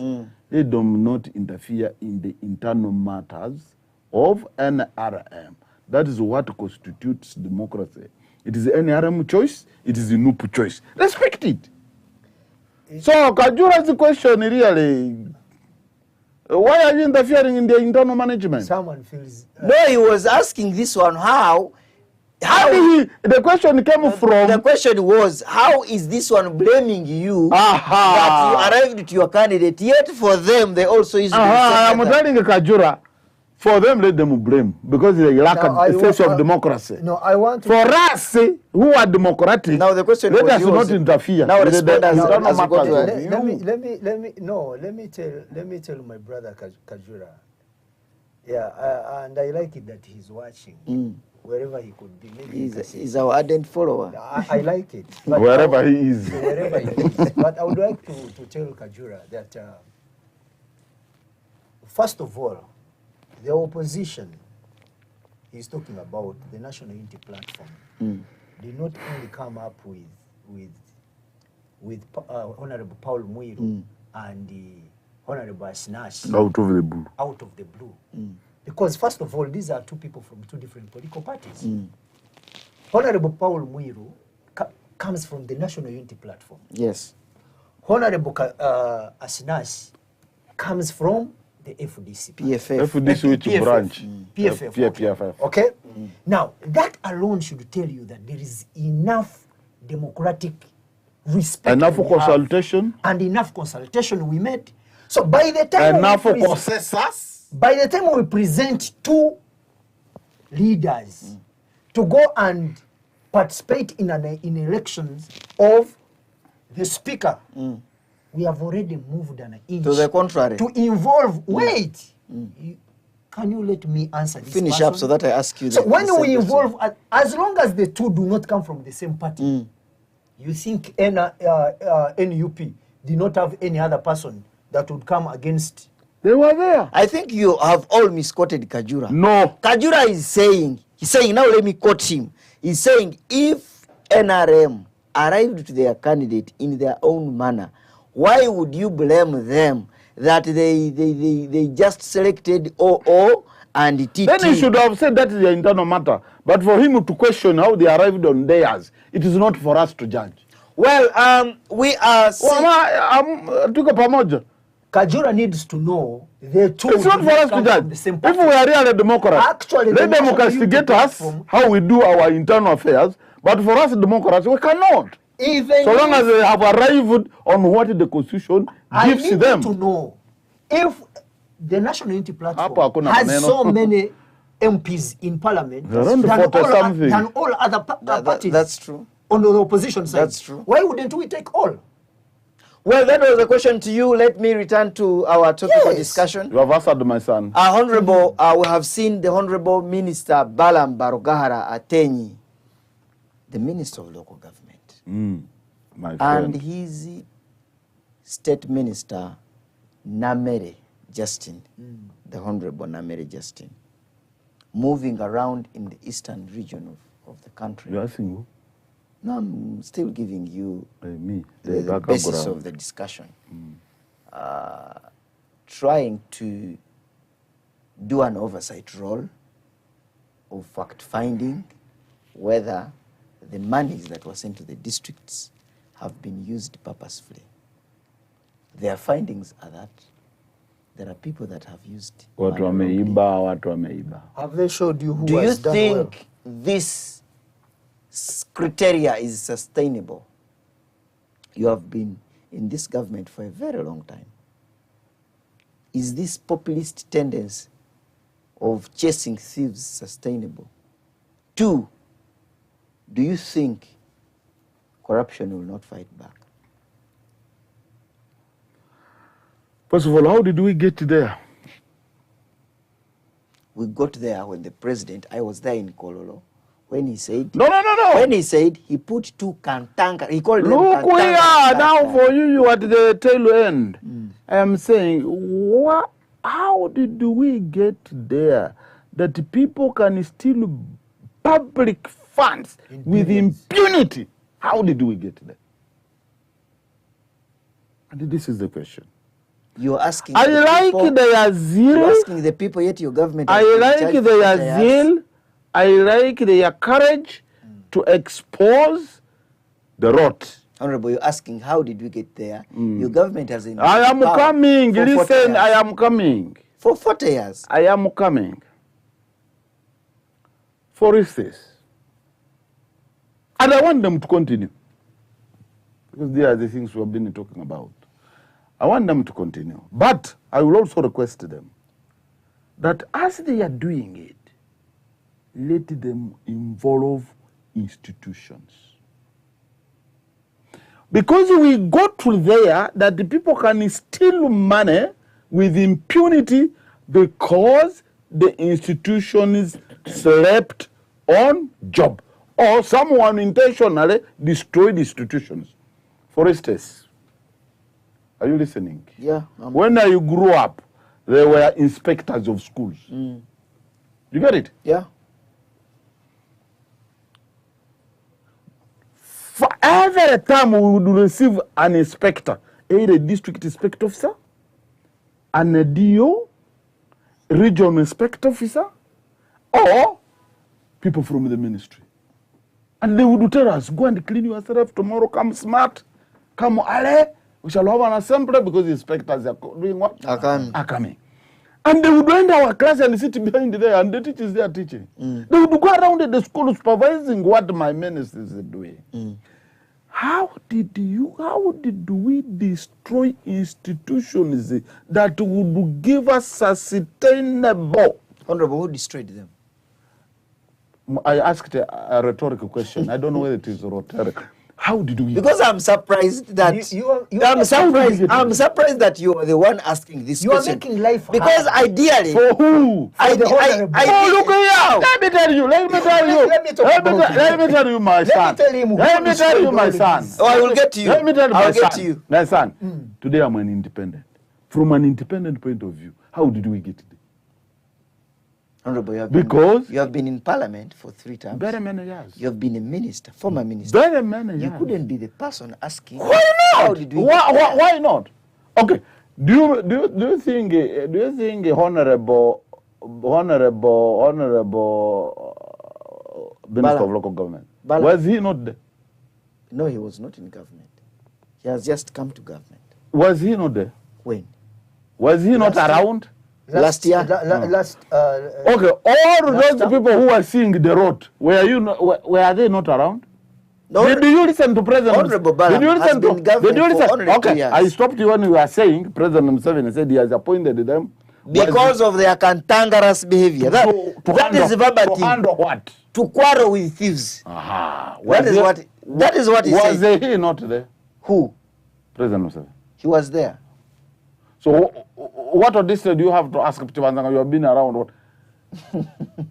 they do not interfere in the internal matters of NRM. That is what constitutes democracy. It is NRM choice, it is the NUP choice. Respect it. So, Kajura's question really, why are you interfering in the internal management? Someone feels. No, he was asking this one how The question came from... the question was, how is this one blaming you that you arrived to your candidate, yet for them they also use I am telling Kajura, for them let them blame, because they lack a sense of democracy. No, I want to. For us, who are democratic, Now the question let was us yours. not interfere. Now with the respond as- internal as you go to matters. Let me tell my brother Kajura. Yeah, and I like it that he's watching wherever he could be. Maybe he's our ardent follower. I like it. But Wherever he is. Wherever he is. But I would like to tell Kajura that first of all, the opposition is talking about the National Unity Platform. Did not only come up with Honorable Paul Muiru and Honorable Asnas Out of the blue. out of the blue. Because first of all, these are two people from two different political parties. Honorable Paul Muiru comes from the National Unity Platform. Yes. Honorable Asnas comes from the FDC. PFF. FDC which PFF. branch? PFF. Okay. PFF. Okay? Now, that alone should tell you that there is enough democratic respect. Enough we have consultation. and enough consultation we made. So by the time Enough we present- consensus. by the time we present two leaders to go and participate in elections of the speaker, we have already moved an inch To the contrary. to involve. Wait, can you let me answer this? Finish person? up so that I ask you. So the when same we question. involve, as long as the two do not come from the same party, you think NUP did not have any other person that would come against? They were there. I think you have all misquoted Kajura. No. Kajura is saying, now let me quote him. He's saying, if NRM arrived to their candidate in their own manner, why would you blame them that they just selected OO and TT? Then he should have said that is the internal matter. But for him to question how they arrived on theirs, it is not for us to judge. Well, we are Tuko pamoja. Kajura needs to know the two. It's not do for us to come judge. from the same If party. we are really Democrats, Actually, let the them National castigate Unity us Platform- how we do our internal affairs. But for us Democrats, we cannot. Even So long if- as they have arrived on what the Constitution I gives need them. to know if the National Unity Hapo Platform hakuna has maneno. so many MPs in Parliament Around 40 something. than all other parties. That's true. On the opposition side. That's true. Why wouldn't we take all? Well, that was a question to you. Let me return to our topic of discussion. You have answered, my son. Honorable, we have seen the Honorable Minister Balam Barugahara Atenyi, the Minister of Local Government, My friend. and his State Minister Namere Justin, the Honorable Namere Justin, moving around in the eastern region of the country. You're asking who? No, I'm still giving you Me. the basis of the discussion. Trying to do an oversight role of fact-finding whether the monies that were sent to the districts have been used purposefully. Their findings are that there are people that have used money wrongly. Have they showed you who Do you has done well? think this criteria is sustainable? You have been in this government for a very long time. Is this populist tendency of chasing thieves sustainable? 2, do you think corruption will not fight back? First of all, how did we get there? We got there when the president, I was there in Kololo, when he said, No. when he said he put 2 kantanga, he called them Look, we kantanga are now kantanga. for you at the tail end. I am saying, how did we get there that people can steal public funds with impunity? How did we get there? And this is the question. You're asking I the like people, their zeal. you're asking the people, yet your government I has been like charged for their their zeal. I like their courage to expose the rot. Honorable, you're asking how did we get there? Your government has been I am power coming. for 40 Listen, years. I am coming. For 40 years. I am coming. For instance, and I want them to continue, because they are the things we have been talking about. I want them to continue. But I will also request them that as they are doing it, let them involve institutions. Because we got to there that the people can steal money with impunity because the institutions slept on job, or someone intentionally destroyed institutions. For instance, are you listening? Yeah. When I grew up, there were inspectors of schools. You get it? Yeah. For every time we would receive an inspector, either a district inspector officer, an DO, regional inspector officer, or people from the ministry. And they would tell us, go and clean yourself tomorrow, come smart, come early. We shall have an assembly because the inspectors are doing what? Are coming. And they would enter our class and sit behind there, and the teachers they are teaching. They would go around the school supervising what my ministers are doing. How did we destroy institutions that would give us sustainable? Honorable, who destroyed them? I asked a rhetorical question. I don't know whether it is rhetorical. How did we? Because I'm surprised that I'm surprised that you are the one asking this You are question. making life because hard. ideally, For who? For the honorable. Look here. Let me tell you. Let me tell you. Let me talk about him. Let me tell you, my son. Let me tell him who Let me tell you, my destroyed all son. of this. Oh, I will get to you. Let me tell you, I'll my get son. to you. My son. Today I'm an independent. From an independent point of view, how did we get there? Honorable, you have Because you have been in parliament for 3 terms. very many years. You have been a minister, former minister. Very many years. You couldn't be the person asking. Why How not? did we Why not? Okay. Do you think honorable Minister of Local Government, Bala. was he not there? No, he was not in government. He has just come to government. Was he not there? When? Was he not Last year. around? Last year? Okay, all those time. people who were seeing the road, were they not around? No, Did you listen to President? Honorable Bala Did you has listen been to? government Did you for listen? only 2 Okay, years. I stopped you when you were saying President Museveni said he has appointed them Because of their cantankerous behavior. That is to verbatim. handle what? To quarrel with thieves. Aha. That is what he Was said. he not there? Who? President Museveni. He was there. So what audition do you have to ask Ptivanzanga? You have been around. What?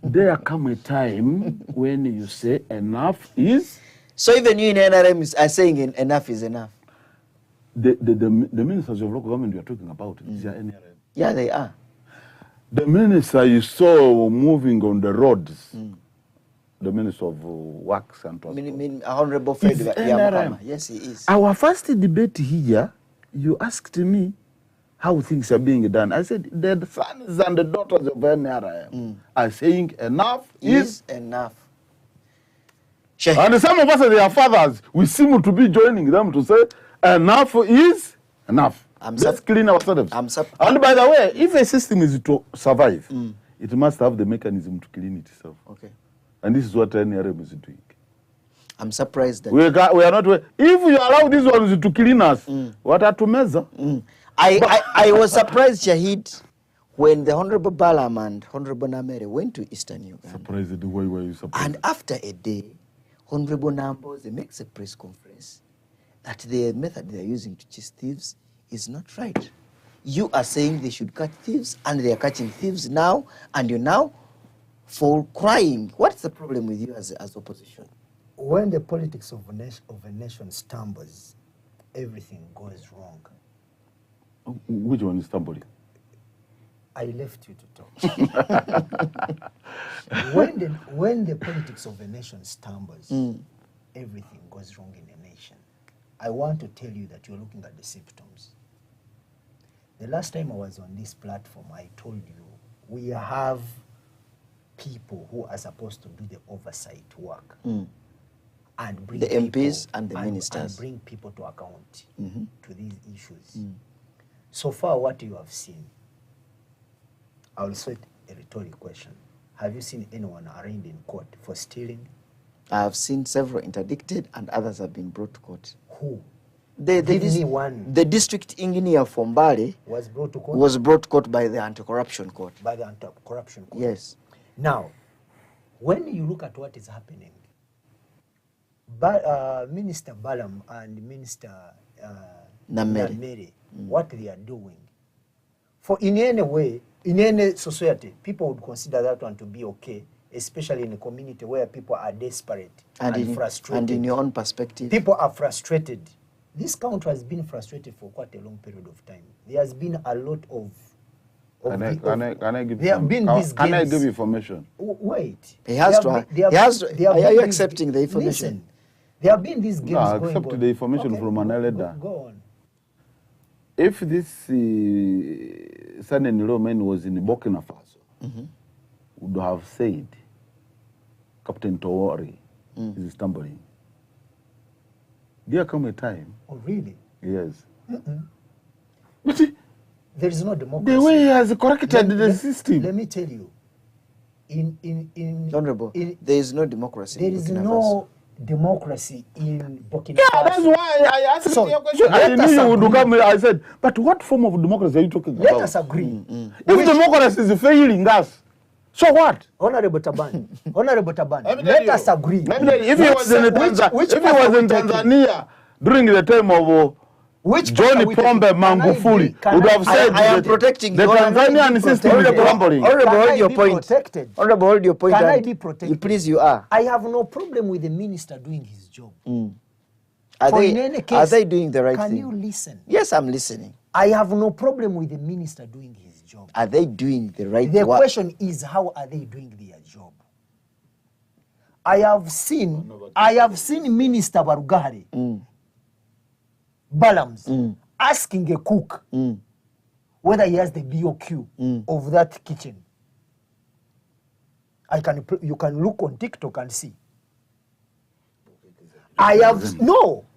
There come a time when you say enough is. So even you in NRM are saying enough is enough. The ministers of local government you are talking about, these are NRM. Yeah, they are. The minister you saw moving on the roads, the Minister of Works and Transport. Honorable Fred Is Yamukama. Yes, he is. Our first debate here, you asked me how things are being done. I said, the sons and the daughters of NRM are saying enough is enough. And some of us, their fathers, we seem to be joining them to say enough is enough. Let's clean ourselves. And by the way, if a system is to survive, it must have the mechanism to clean itself. Okay. And this is what NRM is doing. I'm surprised that we are not. If you allow these ones to clean us, what are to measure? I was surprised, Shahid, when the Honorable Balam and Honorable Namere went to Eastern Uganda. Surprised? Why were you surprised? And after a day, Honorable Namboze makes a press conference that the method they are using to chase thieves is not right. You are saying they should catch thieves, and they are catching thieves now, and you now for crying. What's the problem with you as opposition? When the politics of a nation stumbles, everything goes wrong. Which one is stumbling? I left you to talk. when the politics of a nation stumbles, everything goes wrong in a nation. I want to tell you that you're looking at the symptoms. The last time I was on this platform, I told you we have people who are supposed to do the oversight work and bring the people, MPs and the ministers, and bring people to account to these issues. So far, what you have seen, I will set a rhetorical question. Have you seen anyone arraigned in court for stealing? I have seen several interdicted and others have been brought to court. Who? The district engineer from Mbale was brought to court? Was brought to court by the anti-corruption court. By the anti-corruption court? Yes. Now, when you look at what is happening, Minister Balam and Minister Namere, what they are doing, for in any way, in any society, people would consider that one to be okay, especially in a community where people are desperate and frustrated. And in your own perspective? People are frustrated. This country has been frustrated for quite a long period of time. There has been a lot of... Can I give information? Wait. He has to. Are you accepting the information? Listen, there have been these games going on. No, accept the information from an elder. Go on. If this son-in-law man was in Burkina Faso, would have said, Captain Towori is stumbling. There come a time. Oh, really? Yes. But there is no democracy. The way he has corrected the system. Let me tell you. Honorable, there is no democracy. There is no democracy in Burkina Faso. Yeah, that's why I asked you a question. I knew you would come. I said, but what form of democracy are you talking about? Let us agree. If democracy is failing us, so what? Honorable Taban, let us agree. If he was in Tanzania during the time of John Pombe Magufuli, would have said I am protecting the Tanzanian system is crumbling. Honorable, hold your point. Honorable, hold your point. Can I be protected? Please, you are. I have no problem with the minister doing his job. Are they doing the right thing? Can you listen? Yes, I'm listening. I have no problem with the minister doing his job. Are they doing the right thing? The work? question is, how are they doing their job? I have seen Minister Barugari, Balams, asking a cook whether he has the BOQ of that kitchen. You can look on TikTok and see.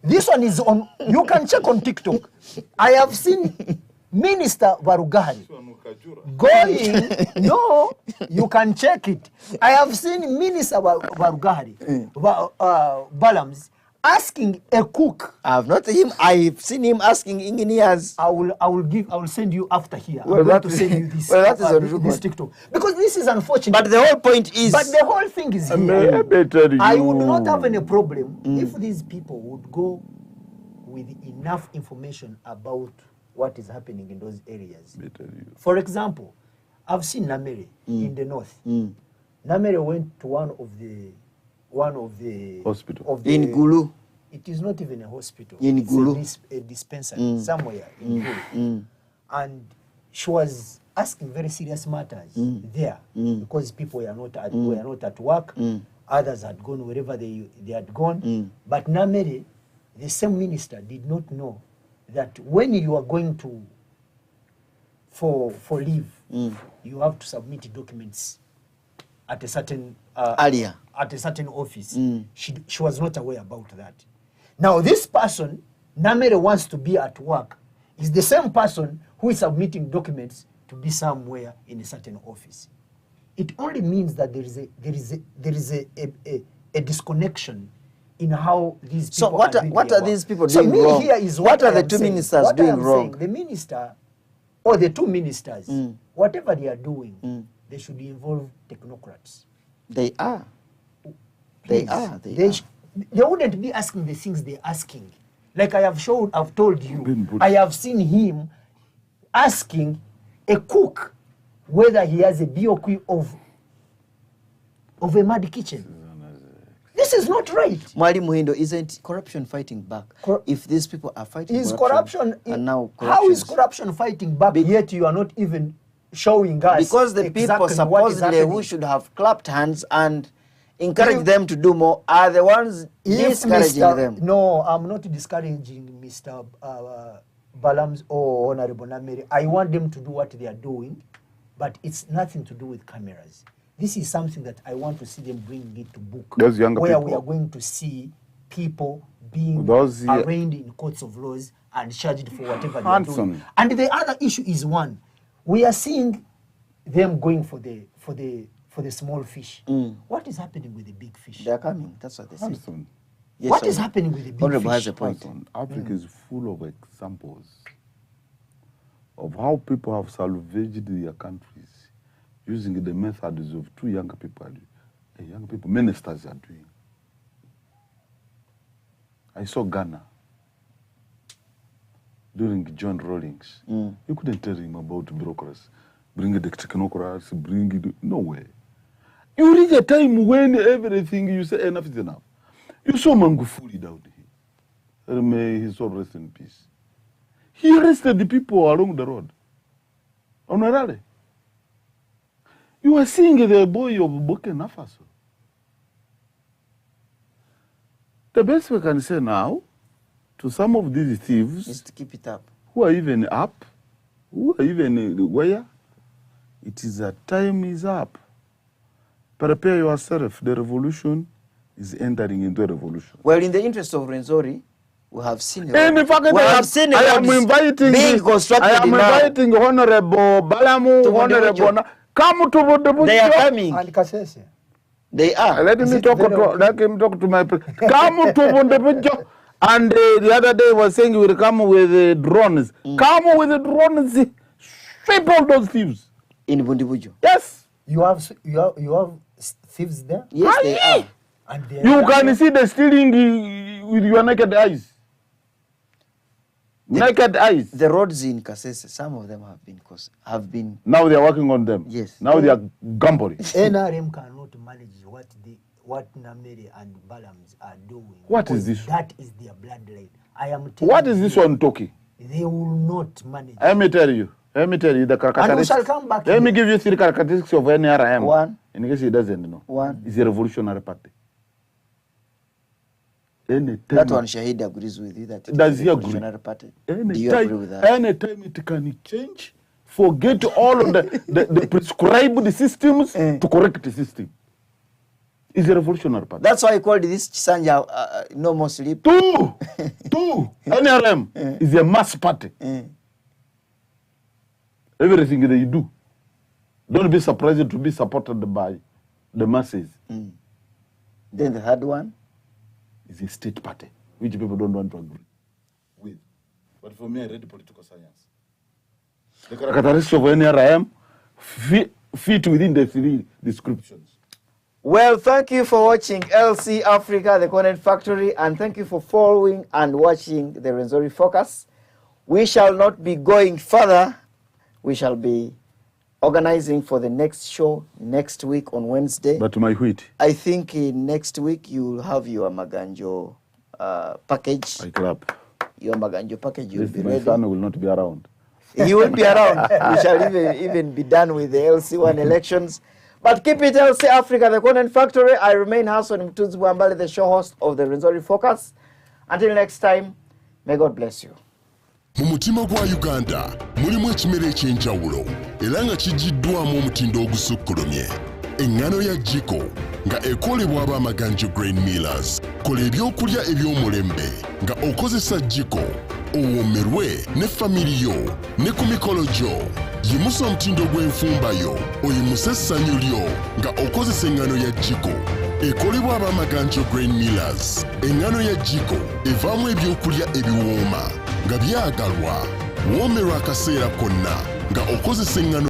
This one is on, you can check on TikTok. I have seen Minister Barugari going, you can check it. I have seen Minister Barugari, Balams, asking a cook. I've seen him asking engineers. I will send you after here. Well, I'm going to send you this. That is this TikTok. Because this is unfortunate. But the whole point is. But the whole thing is here. I would not have any problem if these people would go with enough information about what is happening in those areas. Let me tell you. For example, I've seen Namere in the north. Namere went to one of the Hospital. In Gulu. It is not even a hospital. In It's Gulu. a dispensary somewhere in Gulu. And she was asking very serious matters there because people were not at work. Others had gone wherever they had gone. But Namere, the same minister, did not know that when you are going to for leave, you have to submit documents at a certain Earlier. at a certain office. She was not aware about that. Now this person, Namere, wants to be at work, is the same person who is submitting documents to be somewhere in a certain office. It only means that there is a disconnection in how these people So what are doing what their are work. these people So doing me wrong? here is What are I the am two saying. ministers What I doing am wrong? saying, the minister or the two ministers, whatever they are doing, they should involve technocrats. They are. Please. They are. They wouldn't be asking the things they're asking. Like I've told you, Been I have seen him asking a cook whether he has a BOQ of a mud kitchen. This is not right. Mwalimu Muhindo, isn't corruption fighting back? If these people are fighting Is corruption, and now how is corruption fighting back, yet you are not even showing us? Because the people exactly what is supposedly who happening? should have clapped hands and encourage them to do more are the ones discouraging them. No, I'm not discouraging Mr. Balams or Honorable Namere. I want them to do what they are doing, but it's nothing to do with cameras. This is something that I want to see them bring it to book. Those younger where people. we are going to see people being Those arraigned in courts of laws and charged for whatever they are doing. Handsome. And the other issue is one, we are seeing them going for the small fish. What is happening with the big fish? They are coming. That's what they say. Hanson. Yes, What sir. is happening with the big Honorable fish? has a point. Hanson, Africa is full of examples of how people have salvaged their countries using the methods of two younger people. Ministers are doing. I saw Ghana during John Rawlings. You couldn't tell him about bureaucracy. Bring the technocrats, bring it. No way. You reach a time when everything you say enough is enough. You saw Magufuli down here. May his soul rest in peace. He arrested the people along the road. Honorary. You are seeing the boy of Burkina Faso. The best we can say now to some of these thieves Is to keep it up. who are even up, who are even where, it is that time is up. Prepare yourself. The revolution is entering into a revolution. Well, in the interest of RWENZORI, we have seen And in fact, we have seen I am roads inviting being constructed I am now. inviting Honorable Balamu, To Honorable Bondebujo. come to Bondebujo. They are coming. And Kasese. They are. Let Is me it talk very to okay? let him talk to my come to Bondebujo. And the other day was saying he will come with drones. Come with the drones, sweep all those thieves. In Bondebujo. Yes. You have thieves there? Yes, they are. And they You are can see the stealing with your naked eyes. Naked eyes. The roads in Kasese, some of them have been. Now they are working on them. Yes. Now they are gambling. NRM cannot manage what Namere and Balams are doing. What is because this? That is their bloodline. I am telling What is this you, one talking? They will not manage. Let me tell you the characteristics. And we shall come back Let me here. give you 3 characteristics of NRM. One. In case he doesn't know. One. It's a revolutionary party. Anytime, That one Shahid agrees with you that it Does is he a agree? revolutionary party. Do you agree with that? Anytime it can change, forget all of the prescribed systems to correct the system. It's a revolutionary party. That's why I called this Chisanja no more sleep. Two, NRM is a mass party. Everything they do, don't be surprised to be supported by the masses. Then the third one. Is a state party, which people don't want to agree with. But for me, I read political science. The characteristics of NRM fit within the 3 descriptions. Well, thank you for watching LC Africa, the Content Factory, and thank you for following and watching the RWENZORI Focus. We shall not be going further. We shall be organizing for the next show next week on Wednesday. But my wheat. I think next week you'll have your Maganjo package. I clap. Your Maganjo package will be My ready. son will not be around. He won't be around. We shall even be done with the LC1 elections. But keep it LC Africa, the Content Factory. I remain HASON MUTUNZI, the show host of the RWENZORI Focus. Until next time, may God bless you. Mu mutima gwa Uganda mulimu ekimere ekyenjawulo era nga kijiddwamu omutindo ogusukkulumye. Engano ya jiko nga ekolebwa ab'amaganjo grain millers. Kola ebyokulya eby'omulembe nga okozesa jiko owomerwe ne famiri yo ne ku mikolo gyo. Yimusa omutindo gw'enfumba yo oyimuse essanyu lyo nga okozesa engano ya jiko ekolebwa ab'amaganjo grain millers. Engano ya jiko evaamu ebyokulya ebiwooma nga byagalwa woomerwa akaseera konna nga okozesa engano